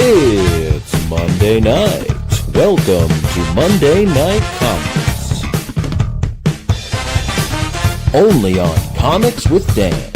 It's Monday night. Welcome to Monday Night Comics. Only on Comics with Dan.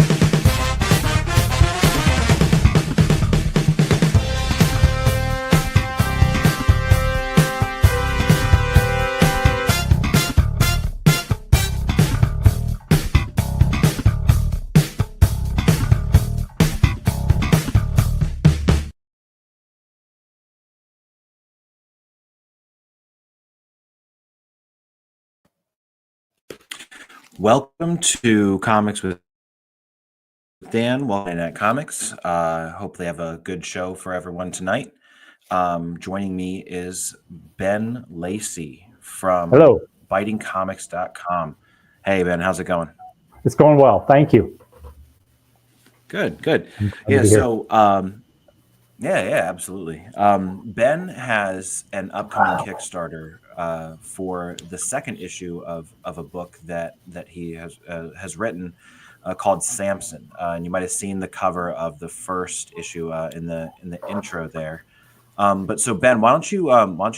Welcome to Comics with Dan, Monday Night Comics. Hope they have a good show for everyone tonight. Joining me is Ben Lacey from Hello. bitingcomics.com. Hey, Ben, how's it going? It's going well. Thank you. Good. Yeah, so, absolutely. Ben has an upcoming Kickstarter for the second issue of a book that he has written called Samson, and you might have seen the cover of the first issue in the intro there. But so Ben, why don't you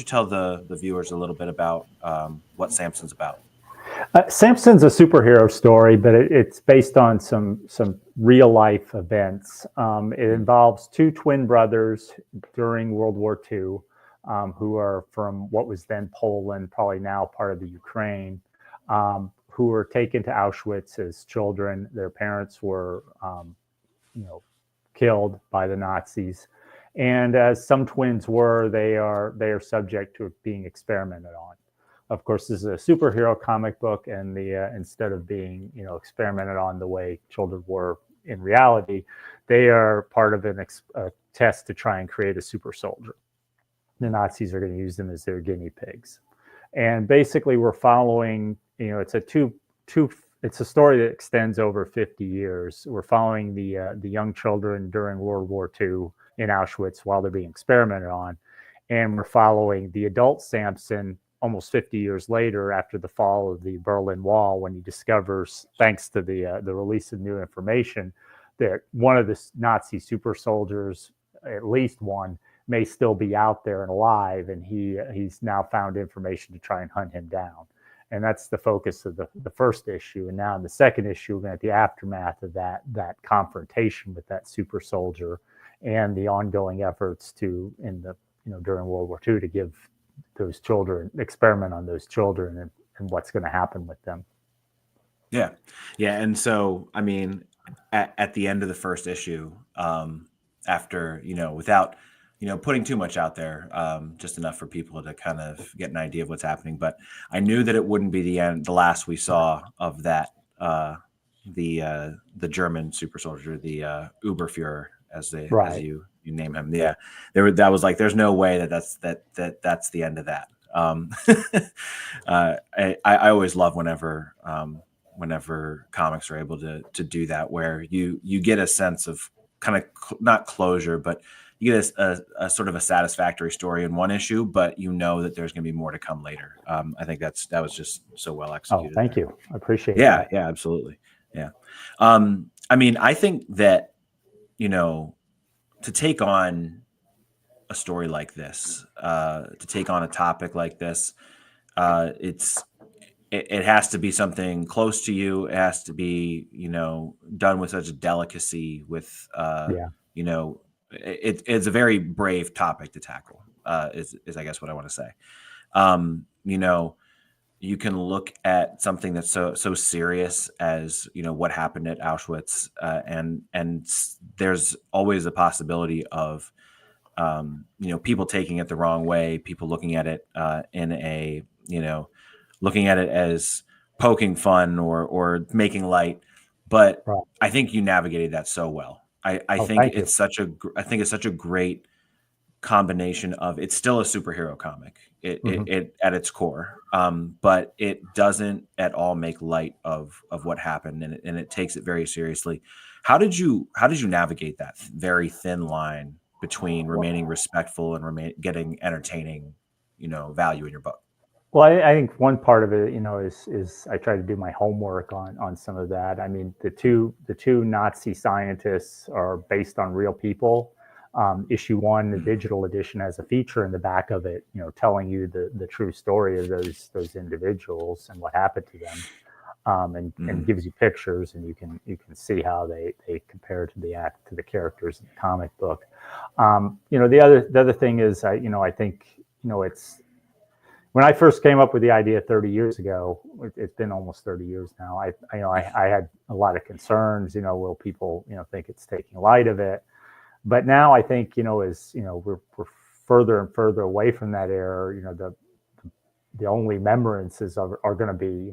tell the viewers a little bit about what Samson's about? Samson's a superhero story, but it's based on some real life events. It involves two twin brothers during World War II, who are from what was then Poland, probably now part of the Ukraine, who were taken to Auschwitz as children. Their parents were, killed by the Nazis, and as some twins were, they are subject to being experimented on. Of course, this is a superhero comic book, and instead of being experimented on the way children were in reality, they are part of a test to try and create a super soldier. The Nazis are going to use them as their guinea pigs, and basically we're following. It's a story that extends over 50 years. We're following the young children during World War II in Auschwitz while they're being experimented on, and we're following the adult Samson almost 50 years later, after the fall of the Berlin Wall, when he discovers, thanks to the release of new information, that one of the Nazi super soldiers, at least one, may still be out there and alive, and he's now found information to try and hunt him down. And that's the focus of the first issue. And now in the second issue, we're at the aftermath of that confrontation with that super soldier and the ongoing efforts during World War II to give those children, experiment on those children and what's going to happen with them. Yeah. And so, I mean, at the end of the first issue, after, without, putting too much out there, just enough for people to kind of get an idea of what's happening. But I knew that it wouldn't be the last we saw of that, the German super soldier, the Uberfuhrer, as you name him. Yeah, that was like, there's no way that's the end of that. I always love whenever comics are able to do that, where you get a sense of kind of not closure, but you get a sort of a satisfactory story in one issue, but that there's going to be more to come later. I think that was just so well executed. Oh, thank you. I appreciate that. Yeah, absolutely. Yeah. I mean, I think that, to take on a story like this, to take on a topic like this, it has to be something close to you. It has to be, done with such a delicacy, with, it's a very brave topic to tackle, is I guess what I want to say. You can look at something that's so serious as, what happened at Auschwitz, and there's always a possibility of, people taking it the wrong way, people looking at it looking at it as poking fun or making light. But right. I think you navigated that so well. I think it's such a great combination of, it's still a superhero comic it at its core, but it doesn't at all make light of what happened, and it takes it very seriously. How did you navigate that very thin line between remaining respectful and getting entertaining value in your book? Well, I think one part of it, is I try to do my homework on some of that. I mean, the two Nazi scientists are based on real people. Issue 1, the digital edition, has a feature in the back of it, telling you the true story of those individuals and what happened to them, and gives you pictures, and you can see how they compare to the characters in the comic book. The other thing is, I think it's, when I first came up with the idea 30 years ago, it's been almost 30 years now. I had a lot of concerns. Will people think it's taking light of it? But now I think as we're further and further away from that era. The only remembrances are going to be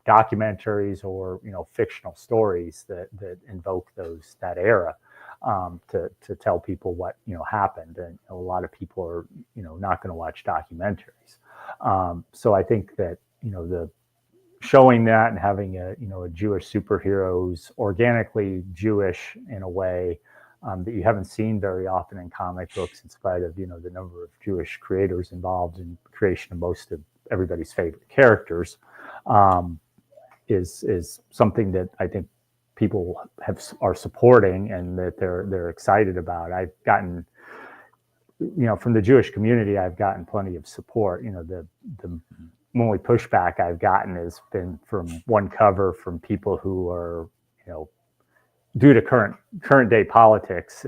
documentaries or fictional stories that invoke that era, to tell people what happened. And a lot of people are not going to watch documentaries. So I think that the showing that and having a Jewish superheroes, organically Jewish in a way that you haven't seen very often in comic books, in spite of the number of Jewish creators involved in creation of most of everybody's favorite characters, is something that I think people are supporting and that they're excited about. I've gotten, from the Jewish community, I've gotten plenty of support. The only pushback I've gotten has been from one cover from people who are, due to current day politics,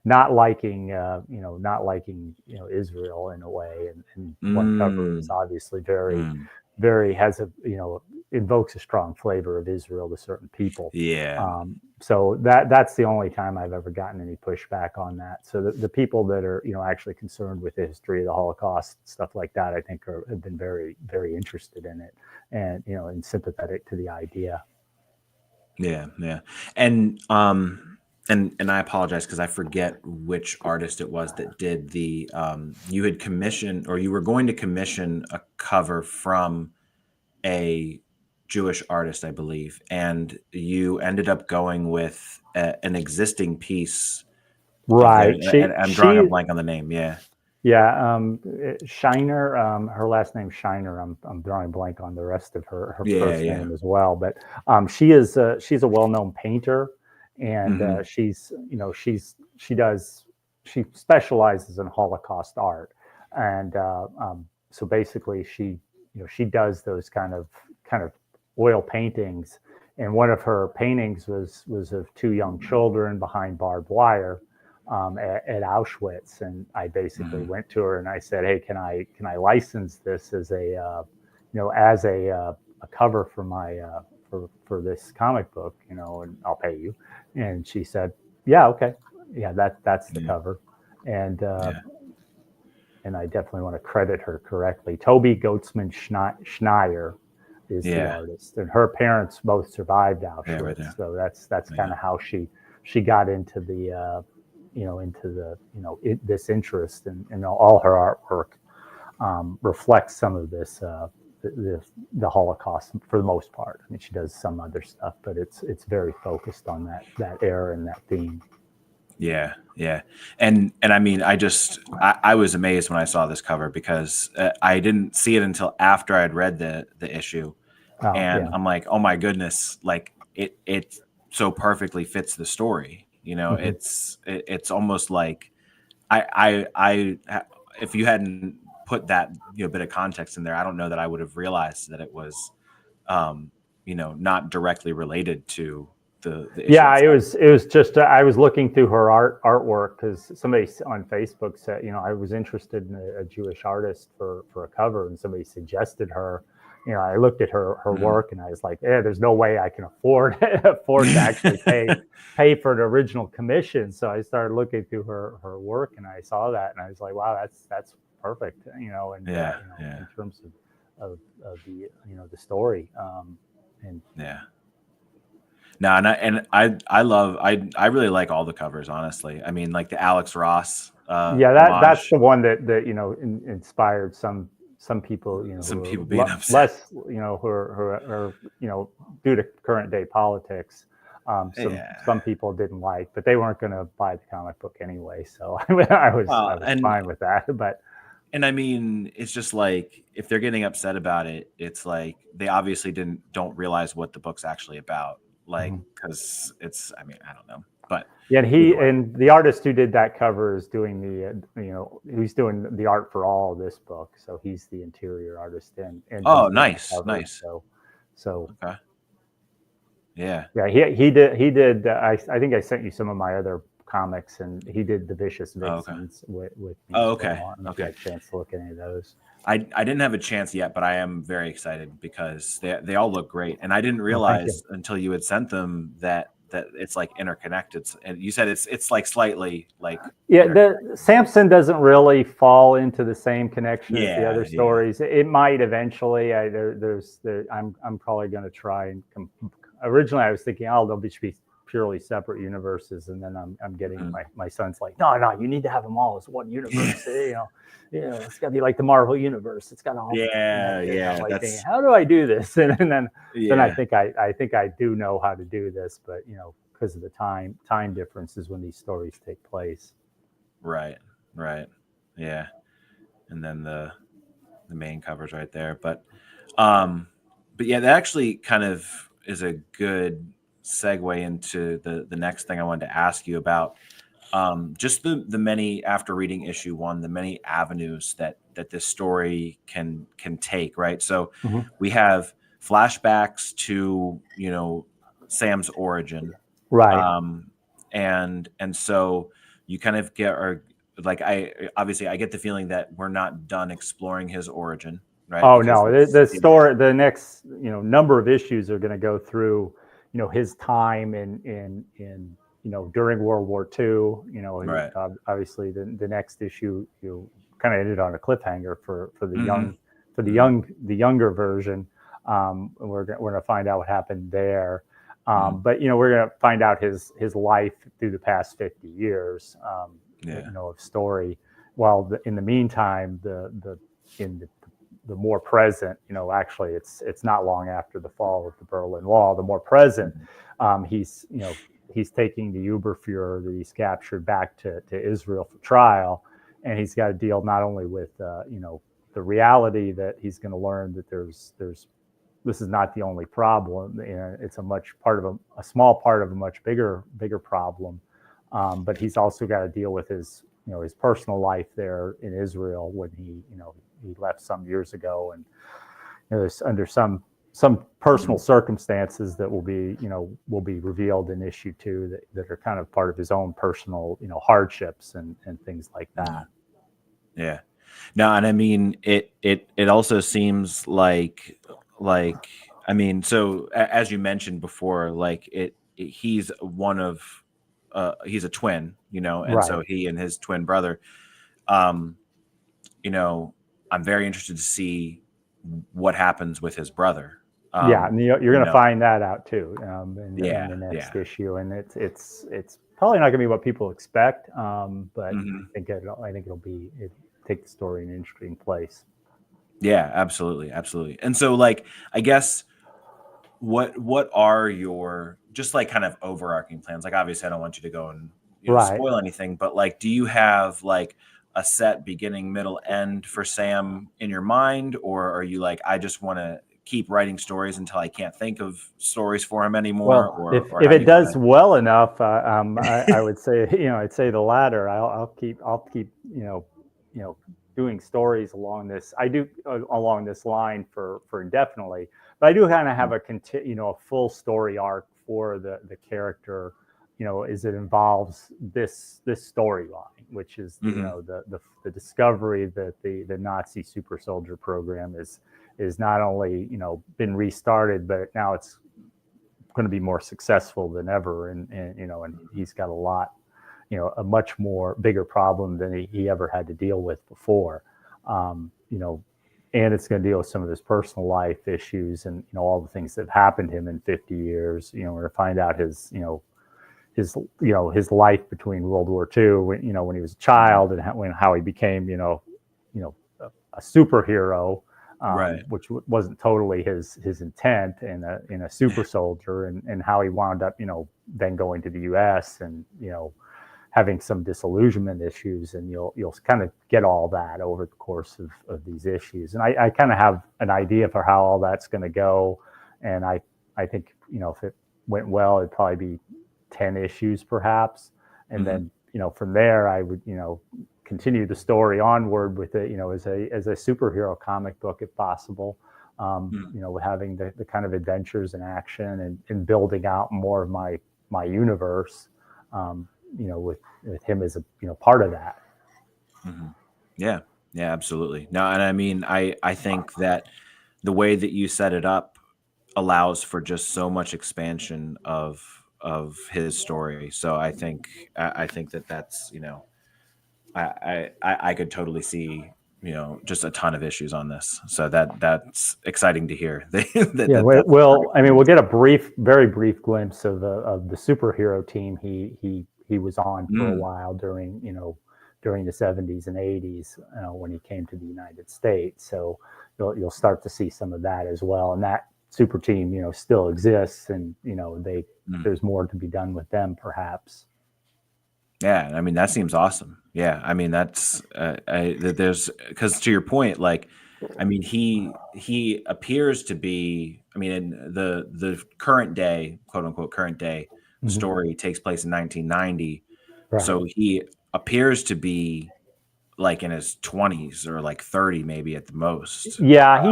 not liking Israel in a way, and one cover is obviously very has a invokes a strong flavor of Israel to certain people. Yeah. So that's the only time I've ever gotten any pushback on that. So the people that are actually concerned with the history of the Holocaust, stuff like that, I think have been very, very interested in it, and and sympathetic to the idea. Yeah. And I apologize because I forget which artist it was that did the you had commissioned, or you were going to commission, a cover from a Jewish artist, I believe, and you ended up going with an existing piece. Right. I'm drawing a blank on the name. Yeah. Yeah. Shiner. Her last name's Shiner. I'm drawing a blank on the rest of her first name as well. But she's a well-known painter, and she specializes in Holocaust art, and so basically she does those kind of oil paintings. And one of her paintings was of two young children behind barbed wire at Auschwitz. And I basically went to her and I said, hey, can I license this as a cover for my for this comic book, and I'll pay you. And she said, yeah, okay, yeah, that's the cover. And and I definitely want to credit her correctly. Toby Goetzman Schneier is the artist, and her parents both survived Auschwitz, so that's kind of how she got into the this interest, and all her artwork reflects some of this the Holocaust for the most part. I mean, she does some other stuff, but it's very focused on that era and that theme. Yeah. And I mean, I was amazed when I saw this cover, because I didn't see it until after I'd read the issue. I'm like, oh my goodness, like it so perfectly fits the story. It's almost like I if you hadn't put that bit of context in there, I don't know that I would have realized that it was not directly related to the issue itself. It was just I was looking through her artwork, because somebody on Facebook said I was interested in a Jewish artist for a cover, and somebody suggested her. I looked at her work, and I was like, there's no way I can afford to actually pay for an original commission. So I started looking through her work, and I saw that, and I was like, wow, that's perfect. In terms of the the story. No, and I really like all the covers, honestly. I mean, like the Alex Ross. That's the one that inspired some people. Some people being upset. Less, who are due to current day politics. Some people didn't like, but they weren't going to buy the comic book anyway. So I was fine with that. And I mean, it's just like, if they're getting upset about it, it's like they obviously don't realize what the book's actually about. Like, because I mean, I don't know, but Yeah, and the artist who did that cover is doing he's doing the art for all of this book. So he's the interior artist and nice. So okay. Yeah. He did. I think I sent you some of my other comics, and he did the Vicious Vixens with me. Okay. I don't know if you had a chance to look at any of those. I didn't have a chance yet, but I am very excited because they all look great, and I didn't realize until you had sent them that it's like interconnected. And you said it's like slightly like the Samson doesn't really fall into the same connection as the other stories. It might eventually. I'm probably going to try and originally I was thinking, they'll be purely separate universes, and then I'm getting my son's like, no, you need to have them all as one universe. It's got to be like the Marvel universe. It's got to all like thinking, how do I do this? And then I think I do know how to do this, but because of the time differences when these stories take place. Right. Yeah. And then the main cover's right there, but yeah, that actually kind of is a good segue into the next thing I wanted to ask you about. Just the many, after reading issue 1, the many avenues that this story can take, right? So we have flashbacks to Sam's origin, right? And so you kind of get, or like I get the feeling that we're not done exploring his origin, right? Oh, no, the story, the next number of issues are going to go through his time in during World War II. Right. Obviously the next issue kind of ended on a cliffhanger for the younger version. We're going to find out what happened there. But we're going to find out his life through the past 50 years of story. While in the meantime, the more present, actually it's not long after the fall of the Berlin Wall. The more present, he's taking the Uberfuhrer that he's captured back to Israel for trial, and he's got to deal not only with the reality that he's going to learn that this is not the only problem. It's a small part of a much bigger problem, but he's also got to deal with his personal life there in Israel when he left some years ago, and there's under some personal circumstances that will be revealed in issue 2 that are kind of part of his own personal hardships and things like that. Yeah. No, and I mean it also seems like I mean, so as you mentioned before, like he's one of he's a twin, and so he and his twin brother, I'm very interested to see what happens with his brother. And you're going to find that out too in the next issue, and it's probably not going to be what people expect, but I think it'll take the story in an interesting place. Yeah, absolutely. And so, like, I guess what are your just like kind of overarching plans? Like, obviously, I don't want you to go and spoil anything, but like, do you have like a set beginning, middle, end for Sam in your mind, or are you like, I just want to keep writing stories until I can't think of stories for him anymore? Well, if it does well enough, I would say I'd say the latter. I'll keep doing stories along this. I do along this line for indefinitely, but I do kind of have a full story arc for the character, as it involves this storyline, which is the discovery that the Nazi super soldier program is not only been restarted, but now it's going to be more successful than ever, and he's got a lot, a much more bigger problem than he ever had to deal with before, and it's going to deal with some of his personal life issues and all the things that have happened to him in 50 years. We're going to find out his life between World War II, when he was a child, and how he became a superhero, which wasn't totally his intent, and a super soldier, and how he wound up then going to the U.S. and having some disillusionment issues, and you'll kind of get all that over the course of these issues. And I kind of have an idea for how all that's going to go, and I think if it went well, it'd probably be 10 issues perhaps. And then, from there, I would, continue the story onward with it, as a superhero comic book, if possible. Having the kind of adventures and action and building out more of my universe, with him as a part of that. Yeah, absolutely. No, and I mean, I think that the way that you set it up allows for just so much expansion of his story. So I think that that's, I could totally see, just a ton of issues on this. So that's exciting to hear. We'll get a very brief glimpse of the superhero team he was on for a while during the 70s and 80s when he came to the United States. So you'll start to see some of that as well. And that super team, still exists, and there's more to be done with them, perhaps. Yeah, I mean, that seems awesome. Yeah, I mean, that's there's, because to your point, like, I mean, he appears to be, I mean, in the current day, quote unquote current day story takes place in 1990, right. So he appears to be like in his 20s or like 30 maybe at the most. Yeah, he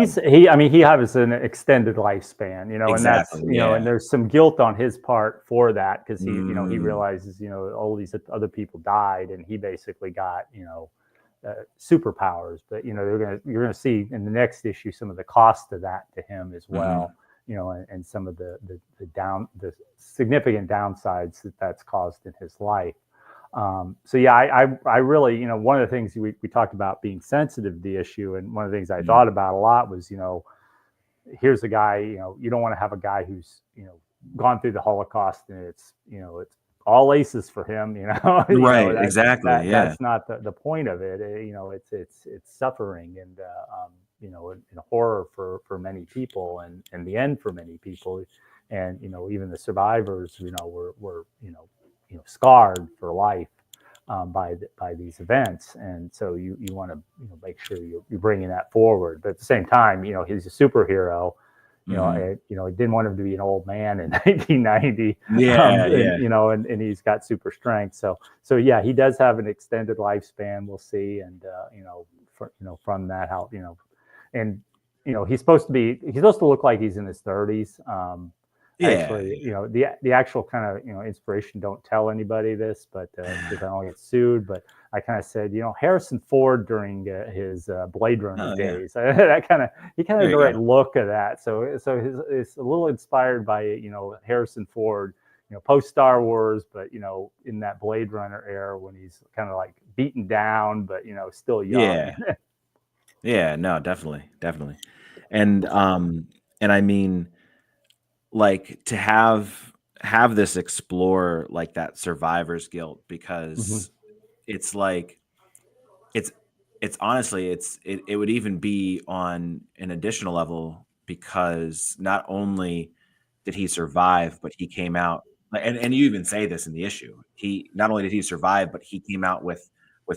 has an extended lifespan, exactly, and that's, and there's some guilt on his part for that, because he realizes, all these other people died and he basically got, superpowers. But you're gonna see in the next issue some of the cost of that to him as well, and some of the significant downsides that's caused in his life. So yeah, I really, one of the things we talked about being sensitive to the issue, and one of the things I thought about a lot was, here's a guy, you don't want to have a guy who's, gone through the Holocaust and it's all aces for him, right. Exactly. That's not the point of it. It's suffering and, and horror for many people, and the end for many people. And, even the survivors, were scarred for life by these events. And so you want to make sure you're bringing that forward. But at the same time, he's a superhero. I didn't want him to be an old man in 1990. And he's got super strength. So yeah, he does have an extended lifespan. We'll see. And from that, how and he's supposed to look like he's in his 30s. Actually, the actual kind of inspiration, don't tell anybody this, but because I don't get sued, but I kind of said, Harrison Ford during his Blade Runner days. That he kind of had the right look of that. So it's a little inspired by Harrison Ford, post Star Wars, but in that Blade Runner era when he's kind of like beaten down, but still young. Yeah, no, definitely. And I mean, like, to have this explore like that survivor's guilt, because it's like, it's honestly, it would even be on an additional level, because not only did he survive, but he came out, and you even say this in the issue, he not only did he survive, but he came out with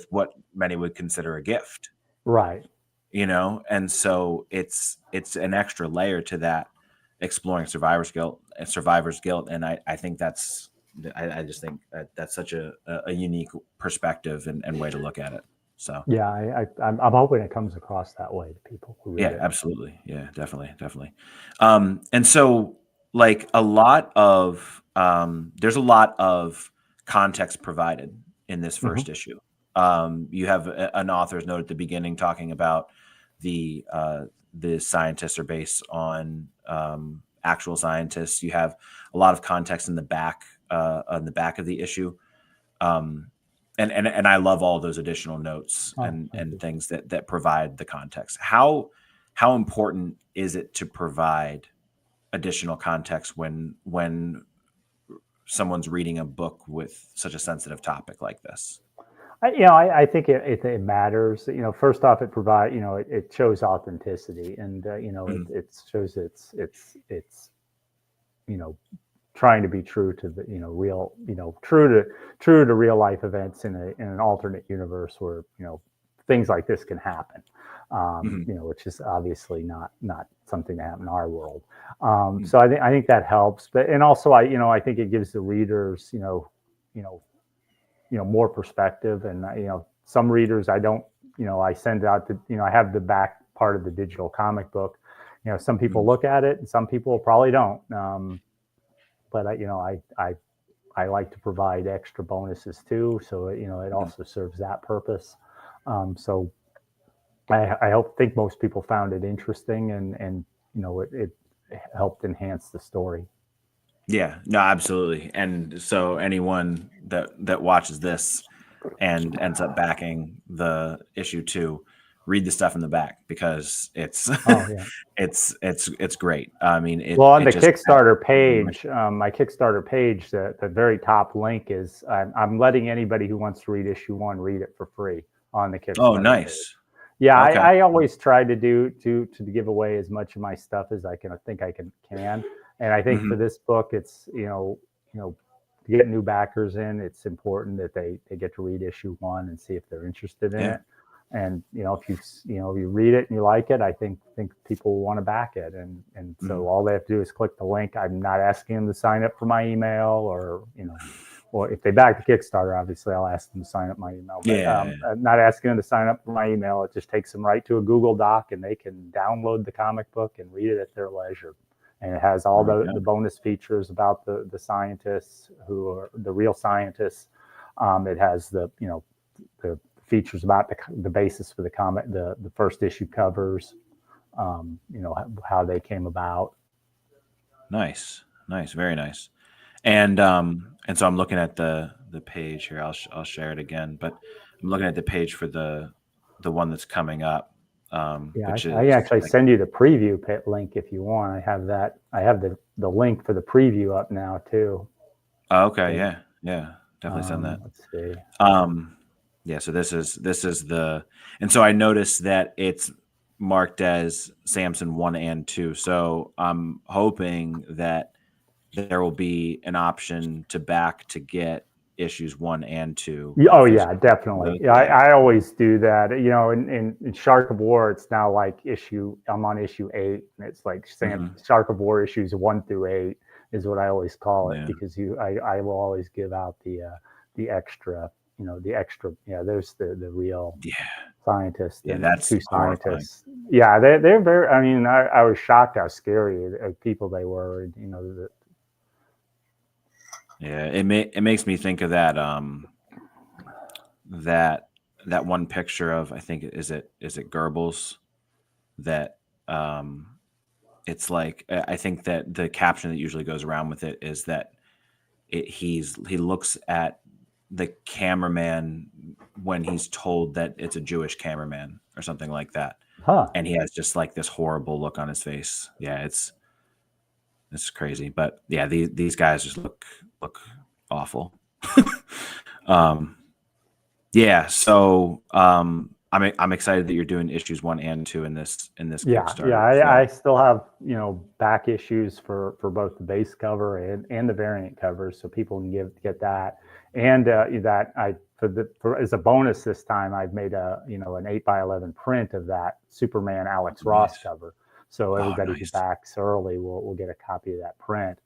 what many would consider a gift, right? And so it's an extra layer to that, exploring survivor's guilt, and I think that's, I just think that's such a unique perspective and way to look at it. So yeah, I'm hoping it comes across that way to people who read it. Absolutely, yeah, definitely. And so, like, there's a lot of context provided in this first issue. You have an author's note at the beginning talking about the scientists are based on actual scientists. You have a lot of context on the back of the issue, and I love all those additional notes and things that provide the context. How important is it to provide additional context when someone's reading a book with such a sensitive topic like this? I think it matters. First off, it provides, it shows authenticity, and it shows it's trying to be true to the real, true to real life events in an alternate universe where things like this can happen. Which is obviously not something that happened in our world. So I think that helps. But and also I think it gives the readers more perspective. And some readers I don't, I send out I have the back part of the digital comic book. Some people look at it and some people probably don't. But I like to provide extra bonuses too, so it also serves that purpose. So I think most people found it interesting, and it helped enhance the story. Yeah, no, absolutely. And so anyone that watches this and ends up backing the issue 2, read the stuff in the back, because it's it's great. I mean, on the Kickstarter page, my Kickstarter page, the very top link is I'm letting anybody who wants to read issue 1 read it for free on the Kickstarter. Oh, nice. Page. Yeah, okay. I always try to to give away as much of my stuff as I can. And I think for this book, it's to get new backers in, it's important that they get to read issue 1 and see if they're interested in it. And if you read it and you like it, I think people will want to back it. And so all they have to do is click the link. I'm not asking them to sign up for my email, or well, if they back the Kickstarter, obviously I'll ask them to sign up my email. But I'm not asking them to sign up for my email. It just takes them right to a Google Doc, and they can download the comic book and read it at their leisure. And it has all the bonus features about the scientists who are the real scientists. It has the features about the basis for the comic, the first issue covers, how they came about. Nice, very nice. And so I'm looking at the page here. I'll share it again, but I'm looking at the page for the one that's coming up. I actually send you the preview link if you want. I have that. I have the link for the preview up now too. Oh, okay. Yeah. Definitely send that. Let's see. Yeah. So this is and so I noticed that it's marked as Samson 1 and 2. So I'm hoping that there will be an option to back to get issues 1 and 2. Oh yeah, definitely. Yeah, I always do that. In Shark of War, it's now like I'm on issue 8, and it's like Shark of War issues 1 through 8 is what I always call it, because I will always give out the extra, there's the real scientists. Yeah, that's 2 scientists. Horrifying. Yeah, they're very. I mean, I was shocked how scary people they were. Yeah, it makes me think of that that one picture of, I think is it Goebbels, that it's like, I think that the caption that usually goes around with it is that he looks at the cameraman when he's told that it's a Jewish cameraman or something like that, and he has just like this horrible look on his face. Yeah, it's crazy, but yeah, these guys just look awful. So I'm excited that you're doing issues 1 and 2 in this Kickstarter. I still have back issues for both the base cover and the variant covers, so people can get that. And as a bonus this time, I've made an 8x11 print of that Superman Alex Ross cover. So everybody who backs early will get a copy of that print.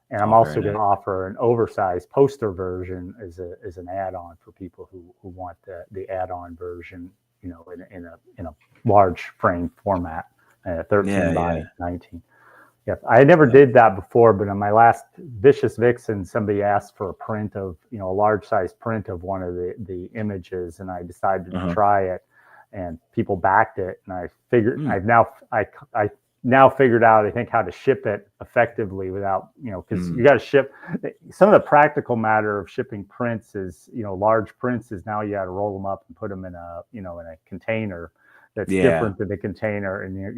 And I'm also going to offer an oversized poster version as an add-on for people who want the add-on version, in a large frame format, 13 by 19. Yeah, I never did that before, but on my last Vicious Vixen, somebody asked for a print of, a large size print of one of the images, and I decided to try it. And people backed it, and I figured I now figured out, I think, how to ship it effectively without, because you got to ship. Some of the practical matter of shipping prints is, large prints is now you got to roll them up and put them in a container that's different than the container, and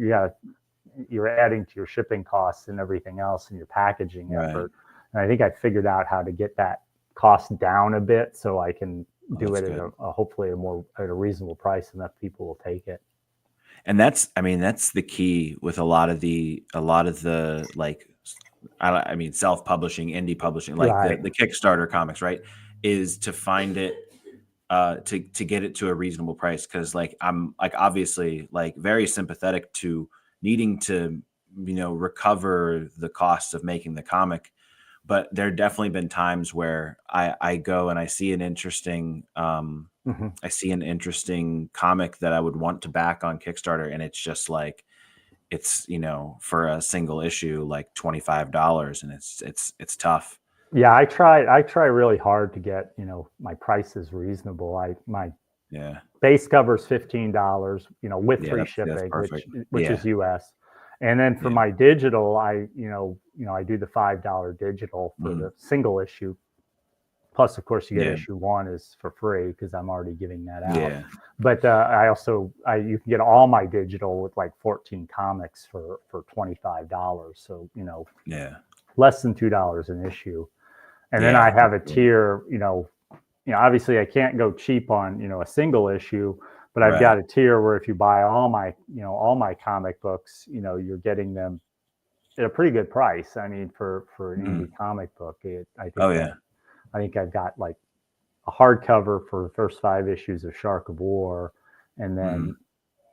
you're adding to your shipping costs and everything else and your packaging effort. And I think I figured out how to get that cost down a bit, so I can do it at hopefully at a reasonable price, enough people will take it. And that's the key with a lot of the like, self-publishing, indie publishing, like the Kickstarter comics, right, is to find it, to get it to a reasonable price. Because I'm obviously very sympathetic to needing to recover the costs of making the comic, but there definitely been times where I go and I see an interesting I see an interesting comic that I would want to back on Kickstarter, and it's just like it's, you know, for a single issue like $25, and it's tough. Yeah, I try really hard to get, you know, my prices reasonable. My base cover is $15, you know, with free shipping, which is US. And then for my digital, I do the $5 digital for the single issue. Plus, of course, you get issue 1 is for free because I'm already giving that out. Yeah. But you can get all my digital with like 14 comics for $25. So, you know, less than $2 an issue. And then I have a tier, you know, obviously I can't go cheap on, you know, a single issue, but I've got a tier where if you buy all my comic books, you know, you're getting them at a pretty good price. I mean, for an indie comic book, I think I've got like a hardcover for the first 5 issues of Shark of War, and then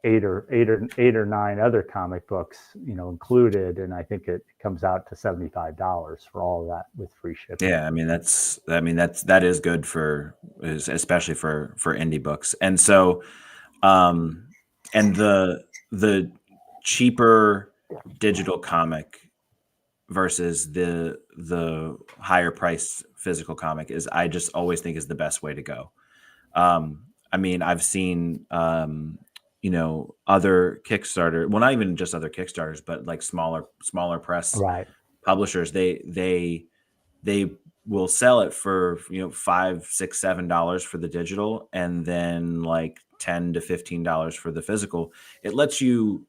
8 or 9 other comic books, you know, included, and I think it comes out to $75 for all of that with free shipping. Yeah, I mean that is good especially for indie books. And so and the cheaper digital comic versus the higher price physical comic I just always think is the best way to go. I mean, I've seen you know, other Kickstarter, well, not even just other Kickstarters, but like smaller press publishers, they will sell it for, you know, $5, $6, $7 for the digital, and then like $10 to $15 for the physical. It lets you,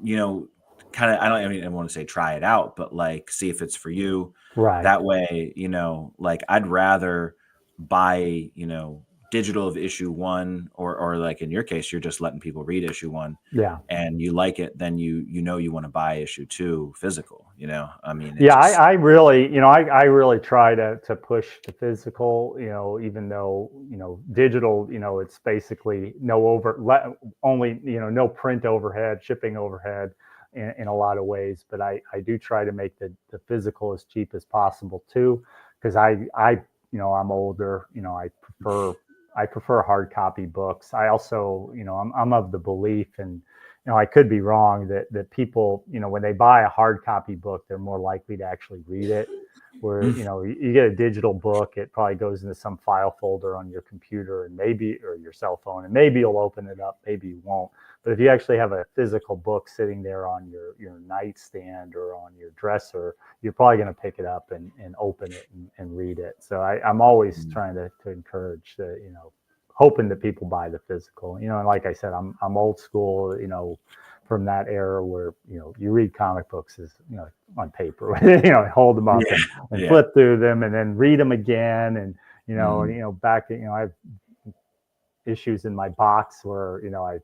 you know, kind of, I want to say try it out, but like see if it's for you. That way, you know, like I'd rather buy, you know, digital of issue 1, or like in your case, you're just letting people read issue 1, and you like it, then you know you want to buy issue 2 physical. You know, I mean, I really, you know, I really try to push the physical, you know, even though, you know, digital, you know, it's basically only, you know, no print overhead, shipping overhead in a lot of ways, but I do try to make the physical as cheap as possible too, because I you know, I'm older, you know, I prefer hard copy books. I also, you know, I'm of the belief, and, you know, I could be wrong, that people, you know, when they buy a hard copy book, they're more likely to actually read it. Where, you know, you get a digital book, it probably goes into some file folder on your computer or your cell phone, and maybe you'll open it up, maybe you won't. But if you actually have a physical book sitting there on your nightstand or on your dresser, you're probably going to pick it up and open it and read it. So I'm always trying to encourage you know, hoping that people buy the physical. You know, and like I said, I'm old school, you know, from that era where, you know, you read comic books as, you know, on paper, you know, hold them up and flip through them and then read them again. And, you know, back, you know, I have issues in my box where, you know,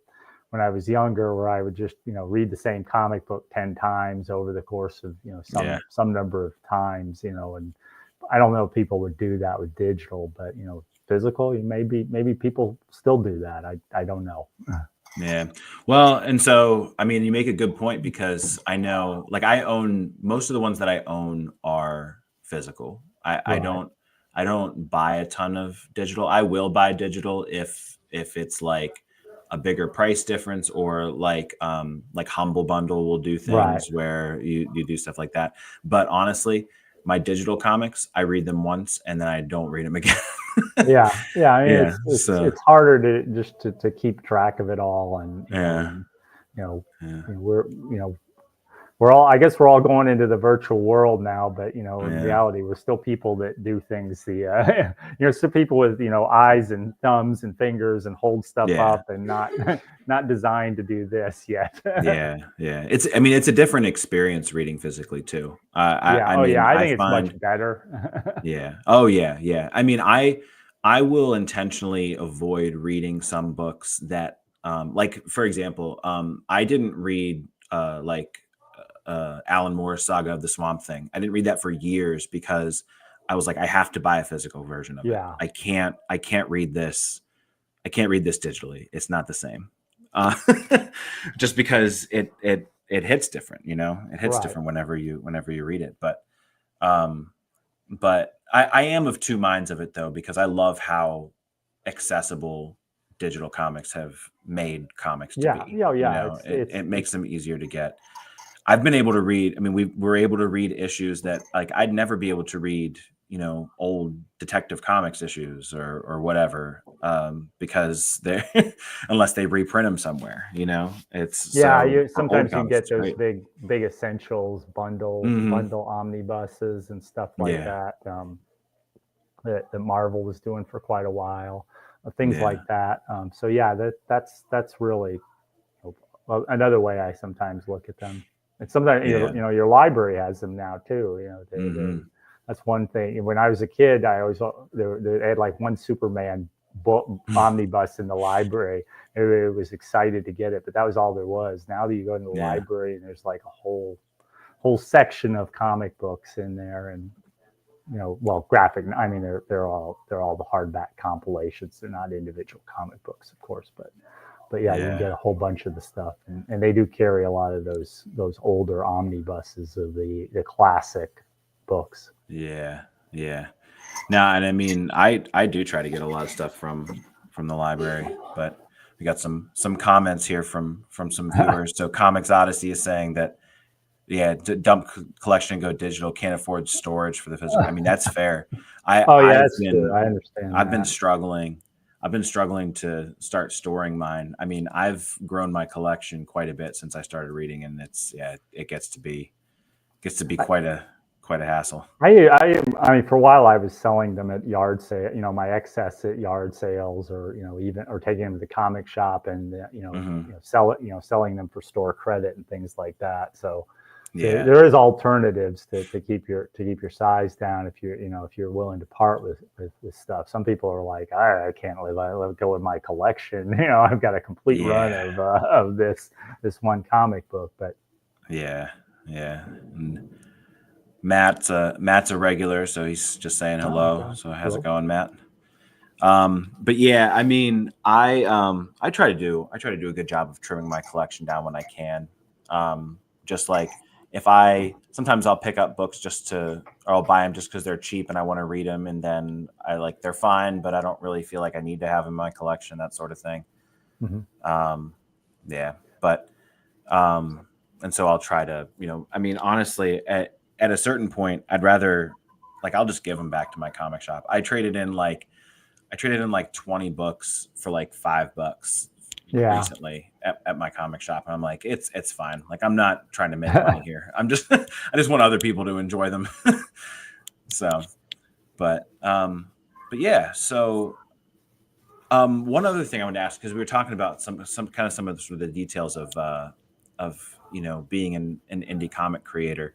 when I was younger, where I would just, you know, read the same comic book 10 times over the course of, you know, some number of times, you know, and I don't know if people would do that with digital, but, you know, physical, maybe people still do that. I don't know. Yeah. Well, and so, I mean, you make a good point, because I know, like, I own most of the ones that I own are physical. I don't buy a ton of digital. I will buy digital if it's like a bigger price difference, or like Humble Bundle will do things where you do stuff like that. But honestly, my digital comics, I read them once and then I don't read them again. I mean, it's harder to keep track of it all, and we're all, I guess we're all going into the virtual world now, but, you know, in reality, we're still people that do things still people with, you know, eyes and thumbs and fingers and hold stuff up, and not designed to do this yet. It's a different experience reading physically too. I think it's much better. I mean, I will intentionally avoid reading some books that, like, for example, I didn't read Alan Moore's Saga of the Swamp Thing. I didn't read that for years because I was like, I have to buy a physical version of it. I can't read this. I can't read this digitally. It's not the same. Just because it hits different, you know, it hits different whenever you read it. But but I am of two minds of it though, because I love how accessible digital comics have made comics to be. It makes them easier to get. I've been able to read. I mean, we were able to read issues that like I'd never be able to read, old Detective Comics issues or whatever, because they're unless they reprint them somewhere. It's sometimes you get those big essentials bundle omnibuses and stuff like that. That Marvel was doing for quite a while, things like that. That's really another way I sometimes look at them. And sometimes your library has them now too. That's one thing. When I was a kid, I always they had like one Superman book omnibus in the library. Everybody was excited to get it, but that was all there was. Now that you go in the library and there's like a whole section of comic books in there, and graphic. I mean, they're all the hardback compilations. They're not individual comic books, of course, but you can get a whole bunch of the stuff, and they do carry a lot of those older omnibuses of the classic books. Yeah. No, and I mean, I do try to get a lot of stuff from the library, but we got some comments here from some viewers. So Comics Odyssey is saying that dump collection and go digital, can't afford storage for the physical. I mean, that's fair. That's true. I understand. I've been struggling to start storing mine. I mean, I've grown my collection quite a bit since I started reading, and it gets to be quite a hassle. I mean, for a while I was selling them at yard sale, my excess at yard sales, or or taking them to the comic shop and selling them for store credit and things like that. So there is alternatives to keep your size down if you're willing to part with stuff. Some people are like, I can't let go with my collection. I've got a complete run of this one comic book, but and Matt's a regular, so he's just saying hello. So how's it going, Matt? But yeah, I mean, I try to do a good job of trimming my collection down when I can. Just like sometimes I'll pick up books or I'll buy them just because they're cheap and I want to read them, and then they're fine, but I don't really feel like I need to have them in my collection, that sort of thing. And so I'll try to, I mean, honestly, at a certain point, I'd rather, I'll just give them back to my comic shop. I traded in 20 books for like $5 recently at my comic shop. And I'm like, it's fine. I'm not trying to make money here. I just want other people to enjoy them. So, but yeah. So, one other thing I wanted to ask, because we were talking about some of the details of being an indie comic creator.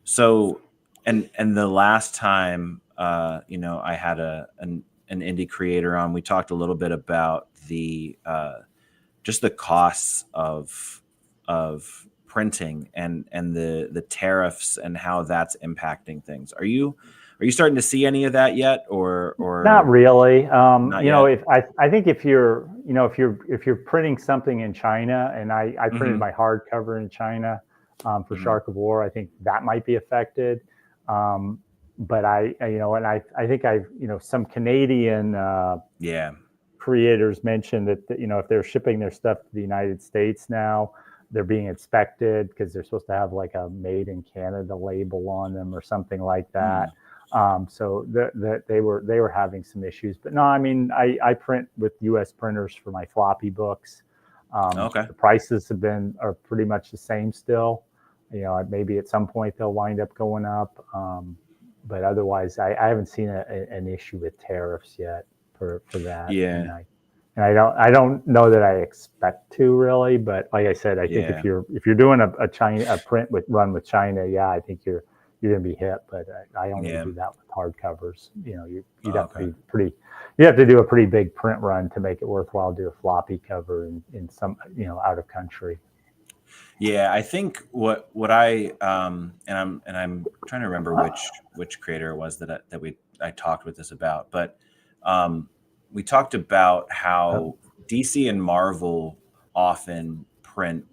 So, and the last time, I had an indie creator on, we talked a little bit about the just the costs of printing and the tariffs and how that's impacting things. Are you starting to see any of that yet, or not really? I think if you're printing something in China, and I printed my hardcover in China for Shark of War, I think that might be affected. But I think some Canadian creators mentioned that if they're shipping their stuff to the United States now, they're being inspected because they're supposed to have like a made in Canada label on them or something like that. So they were having some issues. But no, I mean, I print with U.S. printers for my floppy books. The prices are pretty much the same still. Maybe at some point they'll wind up going up. But otherwise, I haven't seen an issue with tariffs yet for that. Yeah. And I don't know that I expect to really, but like I said, I think if you're doing a print run with China, I think you're gonna be hit. But I only do that with hardcovers. You'd have to be pretty. You have to do a pretty big print run to make it worthwhile to do a floppy cover in some out of country. Yeah, I think what I and I'm trying to remember which creator it was that I talked with this about, but we talked about how DC and Marvel often print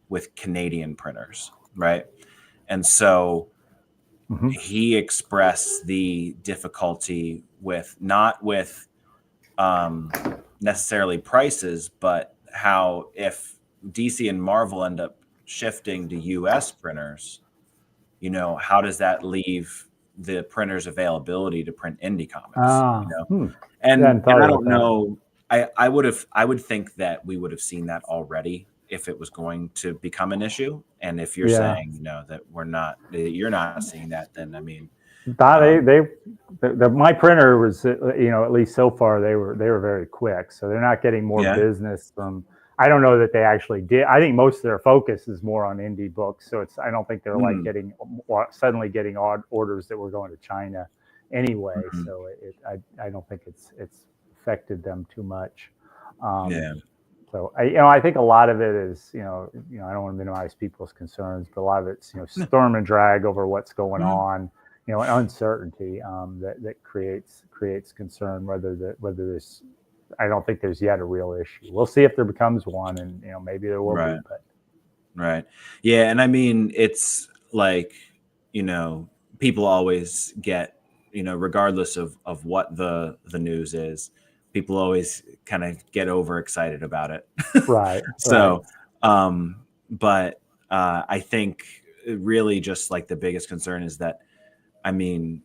with Canadian printers, right? And so he expressed the difficulty with not with necessarily prices, but how if DC and Marvel end up shifting to US printers, you know, how does that leave the printer's availability to print indie comics? You know? And I don't know. I would think that we would have seen that already if it was going to become an issue. And if you're saying, you know, that you're not seeing that, then I mean, my printer was, you know, at least so far they were very quick, so they're not getting more business from. I don't know that they actually did. I think most of their focus is more on indie books, so I don't think they're like suddenly getting odd orders that were going to China anyway. So I don't think it's affected them too much. So I think a lot of it is, you know, I don't want to minimize people's concerns, but a lot of it's, you know, storm and drag over what's going on, you know, uncertainty that creates concern. Whether there's, I don't think there's yet a real issue. We'll see if there becomes one, and you know, maybe there will be. But yeah, and I mean, it's like, you know, people always get, you know, regardless of what the news is, people always kind of get overexcited about it. So, but I think really just like the biggest concern is that, I mean,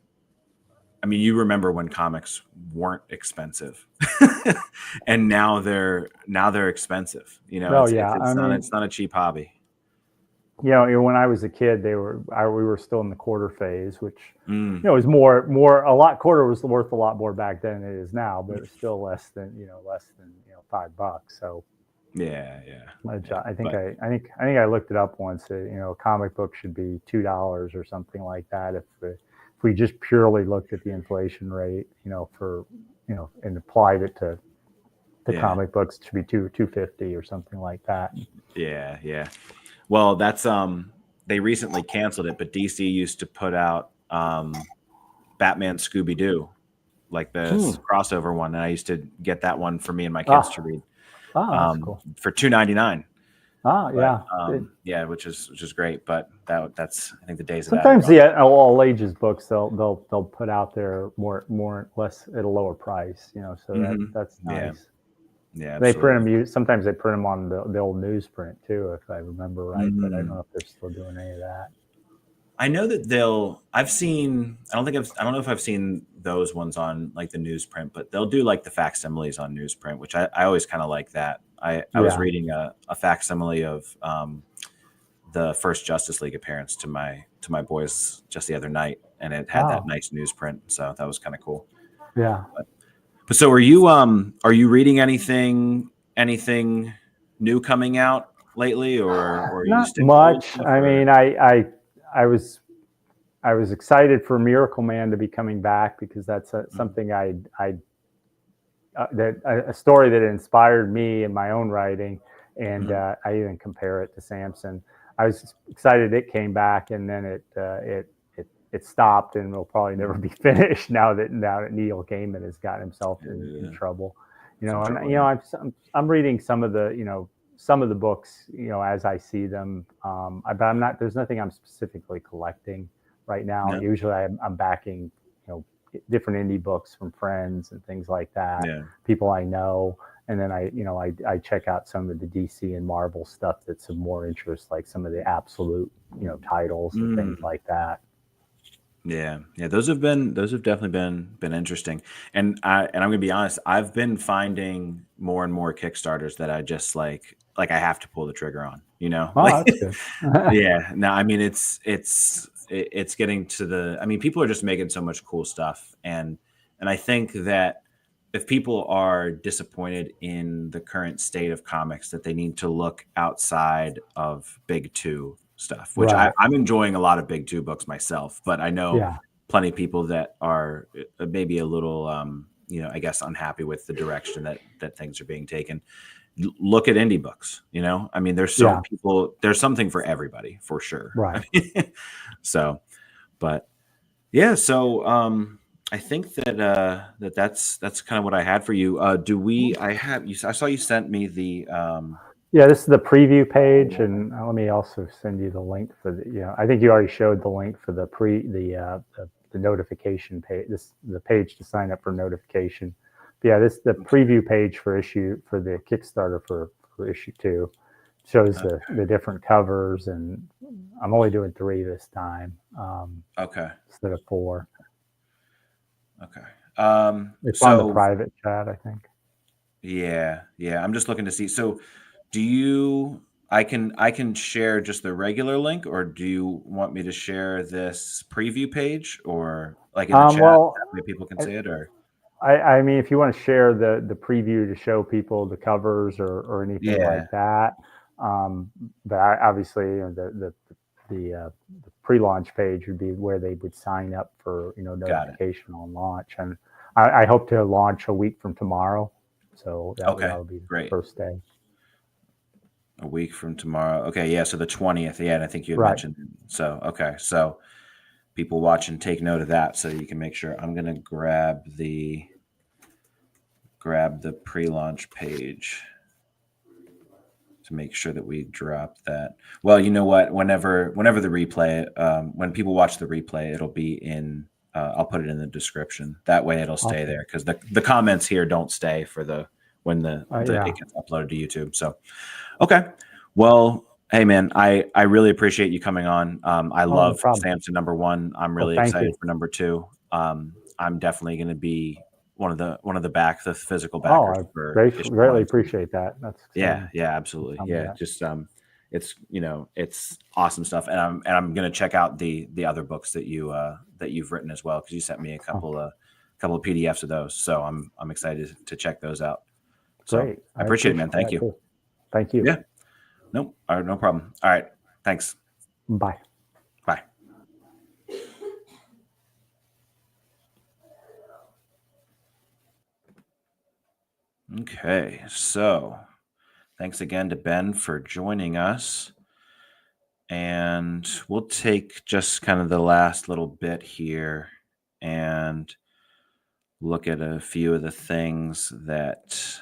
you remember when comics weren't expensive, and now they're expensive. You know, it's not a cheap hobby. You know, when I was a kid, we were still in the quarter phase, which you know is more quarter was worth a lot more back then than it is now, but it's still less than $5. So I think I looked it up once. You know, a comic book should be $2 or something like that if we just purely looked at the inflation rate, you know, and applied it to comic books, it should be $2.50 or something like that. Yeah. Well, that's they recently canceled it, but DC used to put out Batman Scooby-Doo, like the crossover one, and I used to get that one for me and my kids to read. That's cool. For $2.99. Yeah, which is great, but that's I think the days. Sometimes all ages books they'll put out there more or less at a lower price, you know. So that's nice. Yeah, they print them. Sometimes they print them on the old newsprint too, if I remember right. But I don't know if they're still doing any of that. I know that I don't know if I've seen those ones on like the newsprint, but they'll do like the facsimiles on newsprint, which I always kind of like that. I was reading a facsimile of the first Justice League appearance to my boys just the other night, and it had that nice newsprint, so that was kind of cool. Yeah. But so are you reading anything new coming out lately, or not much? I mean, I was excited for Miracle Man to be coming back because that's something a story that inspired me in my own writing, and I even compare it to Samson. I was excited it came back, and then it stopped, and will probably never be finished now that Neil Gaiman has gotten himself in trouble. You know, and you know, I'm reading some of the books, you know, as I see them. But I'm not. There's nothing I'm specifically collecting right now. No. Usually, I'm backing, you know, different indie books from friends and things like that. Yeah. People I know, and then I check out some of the DC and Marvel stuff that's of more interest, like some of the absolute, you know, titles and things like that. Yeah. Those have definitely been interesting. And I'm gonna be honest, I've been finding more and more Kickstarters that I just like I have to pull the trigger on, you know? That's good. Yeah. No, I mean it's getting to the, I mean, people are just making so much cool stuff. And I think that if people are disappointed in the current state of comics, that they need to look outside of Big Two stuff, which I'm enjoying a lot of Big Two books myself, but I know plenty of people that are maybe a little, you know, I guess unhappy with the direction that things are being taken. Look at indie books, you know, I mean, there's there's something for everybody for sure. Right. So, but yeah, so I think that's kind of what I had for you. I saw you sent me the Yeah, this is the preview page, and let me also send you the link for the. I think you already showed the link for the the notification page. The page to sign up for notification. But yeah, this the preview page for the Kickstarter for issue 2. Shows the different covers, and I'm only doing 3 this time. Okay. Instead of 4. Okay. It's on the private chat, I think. Yeah. I'm just looking to see. So, do you? I can share just the regular link, or do you want me to share this preview page, or like in the chat, well, that way people can see it, or? I mean, if you want to share the preview to show people the covers or anything like that, but obviously the pre-launch page would be where they would sign up for notification on launch, and I hope to launch a week from tomorrow, so that would be the first day. A week from tomorrow. Okay, yeah. So the 20th. Yeah, and I think you had mentioned. So okay, so people watching, take note of that, so you can make sure. I'm gonna grab the pre-launch page to make sure that we drop that. Well, you know what? Whenever the replay, when people watch the replay, it'll be in. I'll put it in the description. That way, it'll stay there, because the comments here don't stay for when it gets uploaded to YouTube. So, okay. Well, hey man, I really appreciate you coming on. I love Samson #1. I'm really excited for #2. I'm definitely going to be one of the physical backers. I greatly appreciate that. That's yeah, absolutely. Yeah, just it's it's awesome stuff, and I'm going to check out the other books that you've written as well, because you sent me a couple of PDFs of those, so I'm excited to check those out. So great. I appreciate it, man. Thank you. Too. Thank you. Yeah. Nope. All right, no problem. All right. Thanks. Bye. Bye. Okay, so thanks again to Ben for joining us. And we'll take just kind of the last little bit here and look at a few of the things that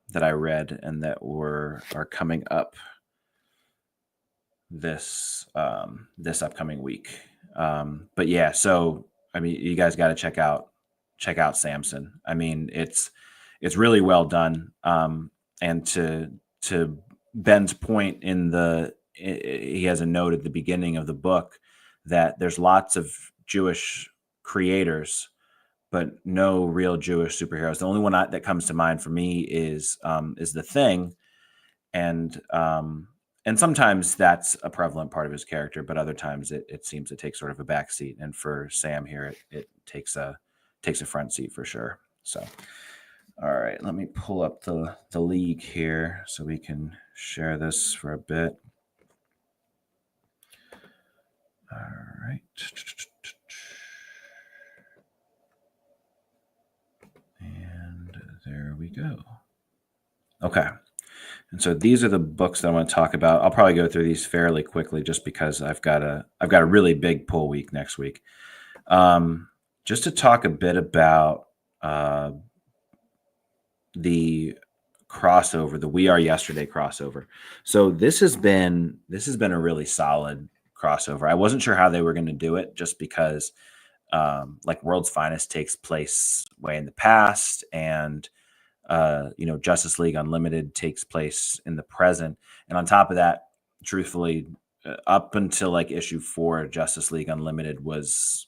that I read and that are coming up this upcoming week. But yeah, so I mean, you guys got to check out Samson. I mean, it's really well done. And to Ben's point he has a note at the beginning of the book that there's lots of Jewish creators, but no real Jewish superheroes. The only one that comes to mind for me is the Thing, and sometimes that's a prevalent part of his character, but other times it seems to take sort of a back seat. And for Sam here, it takes a front seat for sure. So, all right, let me pull up the league here so we can share this for a bit. All right. And there we go. Okay. And so these are the books that I want to talk about. I'll probably go through these fairly quickly just because I've got a really big pull week next week. Just to talk a bit about the crossover, the We Are Yesterday crossover. So this has been a really solid crossover. I wasn't sure how they were going to do it, just because like World's Finest takes place way in the past, and Justice League Unlimited takes place in the present. And on top of that, truthfully, up until like issue 4, Justice League Unlimited was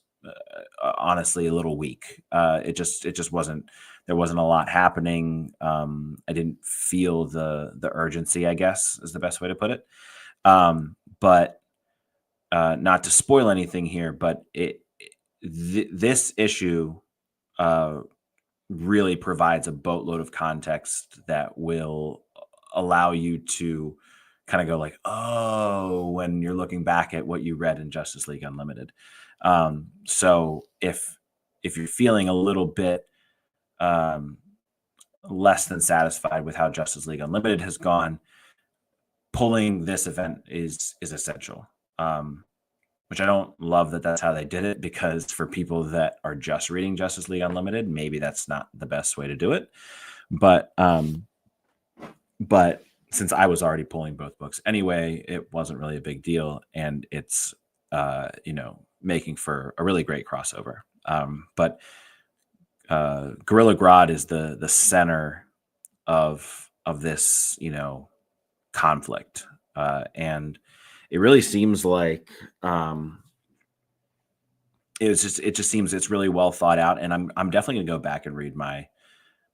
honestly a little weak. It just wasn't. There wasn't a lot happening. I didn't feel the urgency, I guess, is the best way to put it. But not to spoil anything here, but this issue really provides a boatload of context that will allow you to kind of go like, oh, when you're looking back at what you read in Justice League Unlimited. So if you're feeling a little bit less than satisfied with how Justice League Unlimited has gone, pulling this event is essential. Which I don't love that that's how they did it, because for people that are just reading Justice League Unlimited, maybe that's not the best way to do it. But since I was already pulling both books anyway, it wasn't really a big deal, and it's making for a really great crossover. But Gorilla Grodd is the center of this conflict, and it really seems like it just seems it's really well thought out, and I'm definitely gonna go back and read my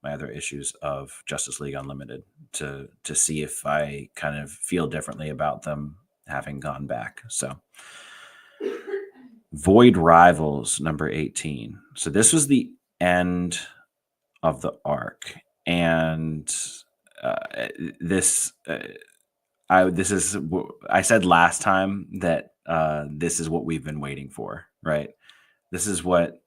other issues of Justice League Unlimited to see if I kind of feel differently about them having gone back. So Void Rivals number 18. So this was the end of the arc, and I said last time that this is what we've been waiting for, right? This is what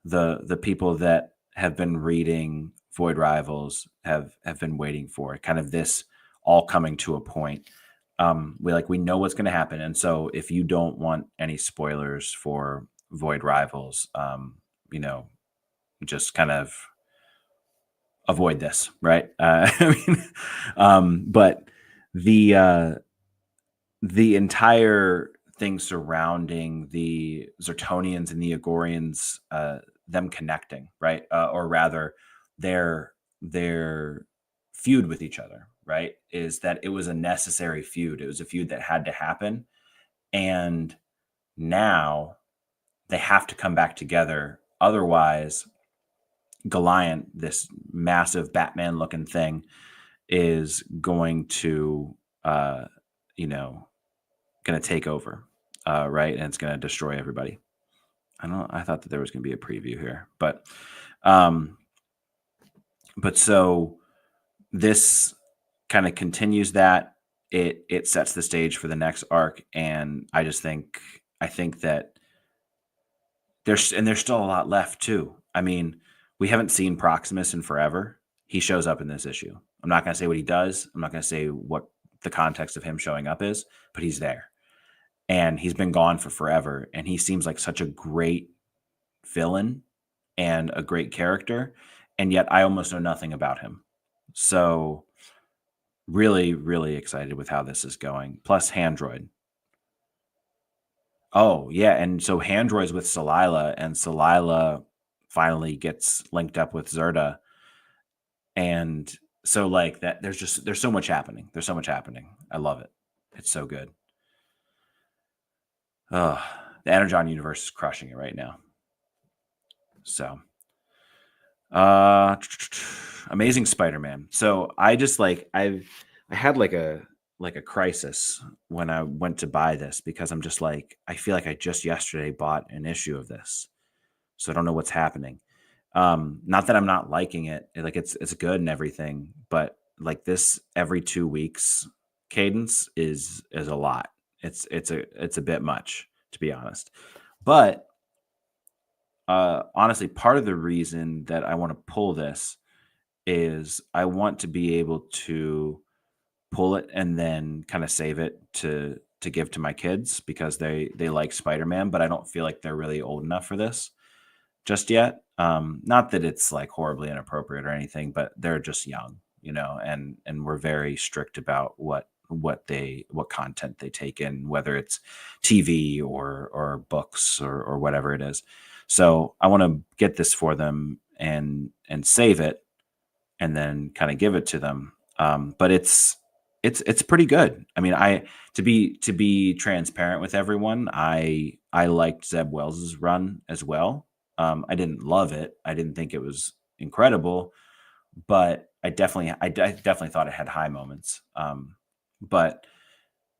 the people that have been reading Void Rivals have been waiting for, kind of this all coming to a point. We know what's going to happen, and so if you don't want any spoilers for Void Rivals, just kind of avoid this, right? But the entire thing surrounding the Zertonians and the Agorians, them connecting, right? Or rather, their feud with each other, right? Is that it was a necessary feud. It was a feud that had to happen, and now they have to come back together. Otherwise, Goliath, this massive Batman-looking thing, is going to, going to take over, right? And it's going to destroy everybody. I thought that there was going to be a preview here, but so this kind of continues that. It sets the stage for the next arc, and I think that there's still a lot left too. I mean, we haven't seen Proximus in forever. He shows up in this issue. I'm not going to say what he does. I'm not going to say what the context of him showing up is, but he's there. And he's been gone for forever. And he seems like such a great villain and a great character. And yet I almost know nothing about him. So really, really excited with how this is going. Plus Handroid. Oh, yeah. And so Handroid's with Celila, and Celila finally gets linked up with Zerta. And so like that, there's so much happening. There's so much happening. I love it. It's so good. The Energon Universe is crushing it right now. So Amazing Spider-Man. So I just I had like a crisis when I went to buy this, because I'm just like, I feel like I just yesterday bought an issue of this. So I don't know what's happening. Not that I'm not liking it. It's good and everything, but like this every 2 weeks cadence is a lot. It's a bit much, to be honest. But honestly, part of the reason that I want to pull this is I want to be able to pull it and then kind of save it to give to my kids, because they like Spider-Man, but I don't feel like they're really old enough for this just yet. Not that it's like horribly inappropriate or anything, but they're just young, and we're very strict about what content they take in, whether it's TV or books or whatever it is. So I want to get this for them and save it, and then kind of give it to them. But it's pretty good. I mean, to be transparent with everyone, I liked Zeb Wells's run as well. I didn't love it. I didn't think it was incredible, but I definitely thought it had high moments. But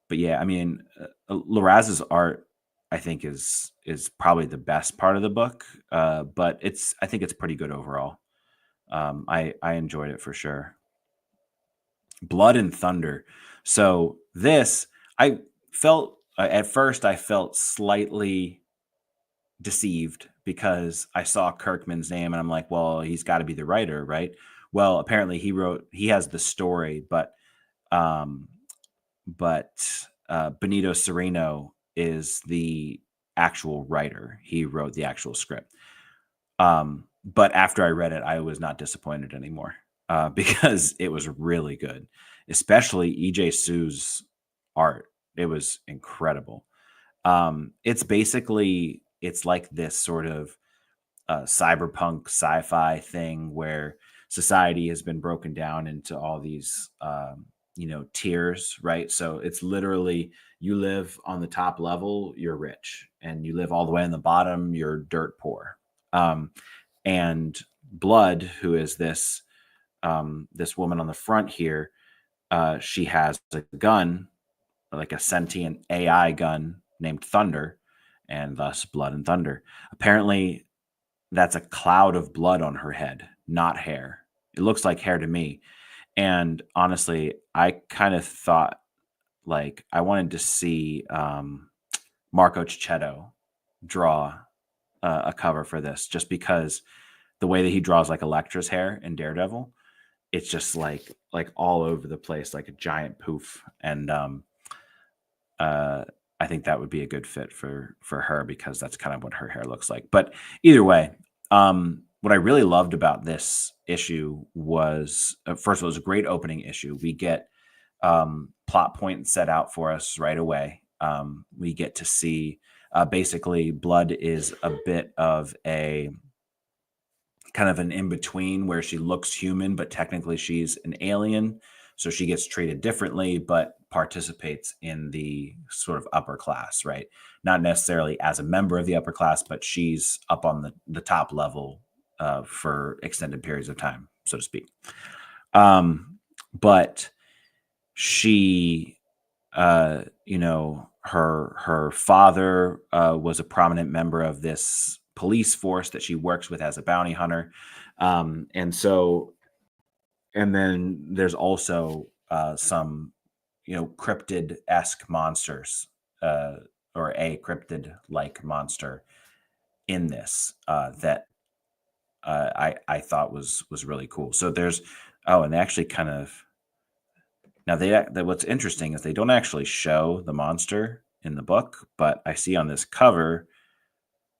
yeah, I mean, Larraz's art, I think is probably the best part of the book. But I think it's pretty good overall. I enjoyed it for sure. Blood and Thunder. So this, I felt at first I felt slightly deceived, because I saw Kirkman's name and I'm like, well, he's got to be the writer, right? Well, apparently he has the story, but Benito Sereno is the actual writer. He wrote the actual script. But after I read it, I was not disappointed anymore. because it was really good, especially EJ Sue's art. It was incredible. It's like this sort of cyberpunk sci-fi thing where society has been broken down into all these tiers, right? So it's literally, you live on the top level, you're rich, and you live all the way on the bottom, you're dirt poor. And Blood, who is this woman on the front here, she has a gun, like a sentient AI gun named Thunder, and thus Blood and Thunder. Apparently, that's a cloud of blood on her head, not hair. It looks like hair to me. And honestly, I kind of thought, like, I wanted to see Marco Cicchetto draw a cover for this, just because the way that he draws like Elektra's hair in Daredevil, it's just like all over the place, like a giant poof. And I think that would be a good fit for her, because that's kind of what her hair looks like. But either way, what I really loved about this issue was, first of all, it was a great opening issue. We get plot point set out for us right away. We get to see basically Blood is a bit of a kind of an in-between, where she looks human, but technically she's an alien. So she gets treated differently, but participates in the sort of upper class, right? Not necessarily as a member of the upper class, but she's up on the top level for extended periods of time, so to speak. But she, her father was a prominent member of this police force that she works with as a bounty hunter. And then there's also some, cryptid-esque monsters, or a cryptid-like monster in this that I thought was really cool. So there's, and they actually kind of, now what's interesting is they don't actually show the monster in the book, but I see on this cover,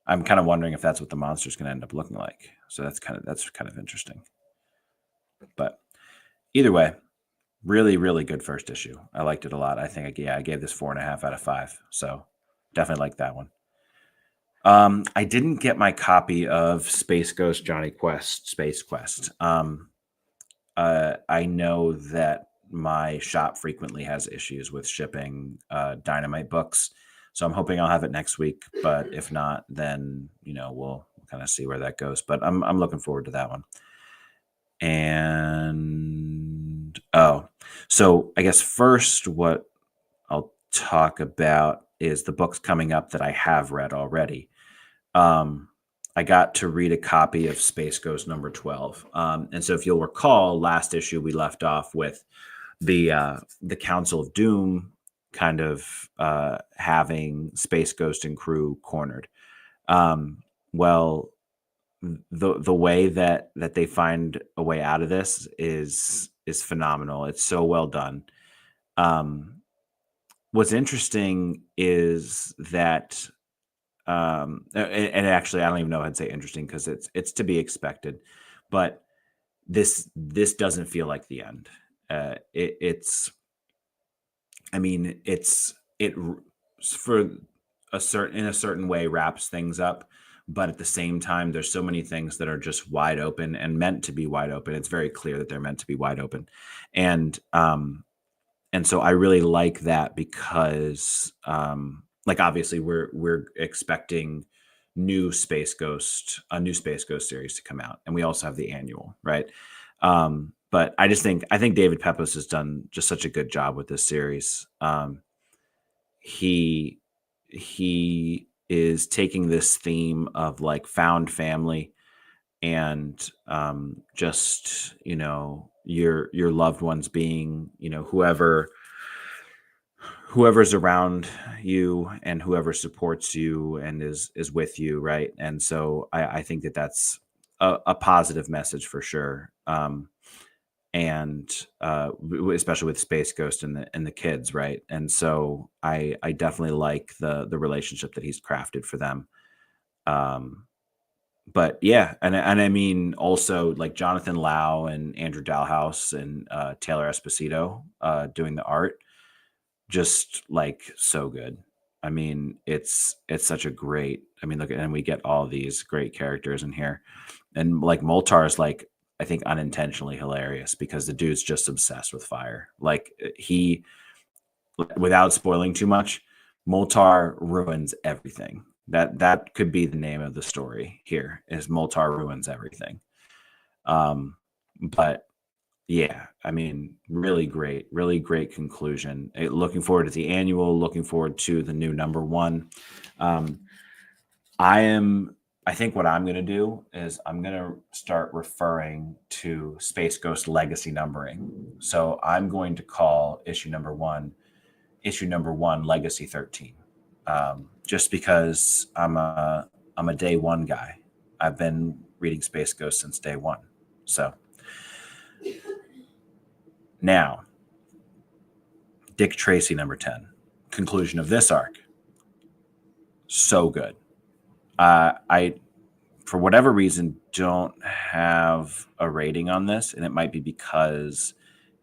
I'm kind of wondering if that's what the monster is going to end up looking like. So that's kind of interesting. But either way, really, really good first issue. I liked it a lot. I think I gave this 4.5 out of 5. So definitely like that one. I didn't get my copy of Space Ghost Johnny Quest, Space Quest. I know that my shop frequently has issues with shipping Dynamite books. So I'm hoping I'll have it next week, but if not, then we'll kind of see where that goes. But I'm looking forward to that one. And so I guess first what I'll talk about is the books coming up that I have read already. I got to read a copy of Space Ghost number 12. And so if you'll recall, last issue we left off with the Council of Doom kind of having Space Ghost and crew cornered. Well, the way that they find a way out of this is phenomenal. It's so well done. What's interesting is that, and actually, I don't even know if I'd say interesting, because it's to be expected, but this doesn't feel like the end. It for in a certain way wraps things up, but at the same time, there's so many things that are just wide open and meant to be wide open. It's very clear that they're meant to be wide open. And so I really like that, because obviously we're expecting a new Space Ghost series to come out, and we also have the annual, right? But I think David Pepose has done just such a good job with this series. He is taking this theme of like found family and just your loved ones being whoever's around you and whoever supports you and is with you, right? And so I think that's a positive message for sure. And especially with Space Ghost and the kids, right? And so I definitely like the relationship that he's crafted for them. but yeah, and I mean also like Jonathan Lau and Andrew Dalhouse and Taylor Esposito doing the art, just like so good. I mean, it's such a great. I mean, look, and we get all these great characters in here, and like Moltar is like I think unintentionally hilarious because the dude's just obsessed with fire. Like he, without spoiling too much, Moltar ruins everything. That could be the name of the story here is Moltar ruins everything. But yeah, I mean, really great conclusion. Looking forward to the annual, looking forward to the new number one. I think what I'm going to do is I'm going to start referring to Space Ghost Legacy numbering. So I'm going to call issue number one Legacy 13. Just because I'm a day one guy. I've been reading Space Ghost since day one. So now, Dick Tracy number 10. Conclusion of this arc. So good. I, for whatever reason, don't have a rating on this, and it might be because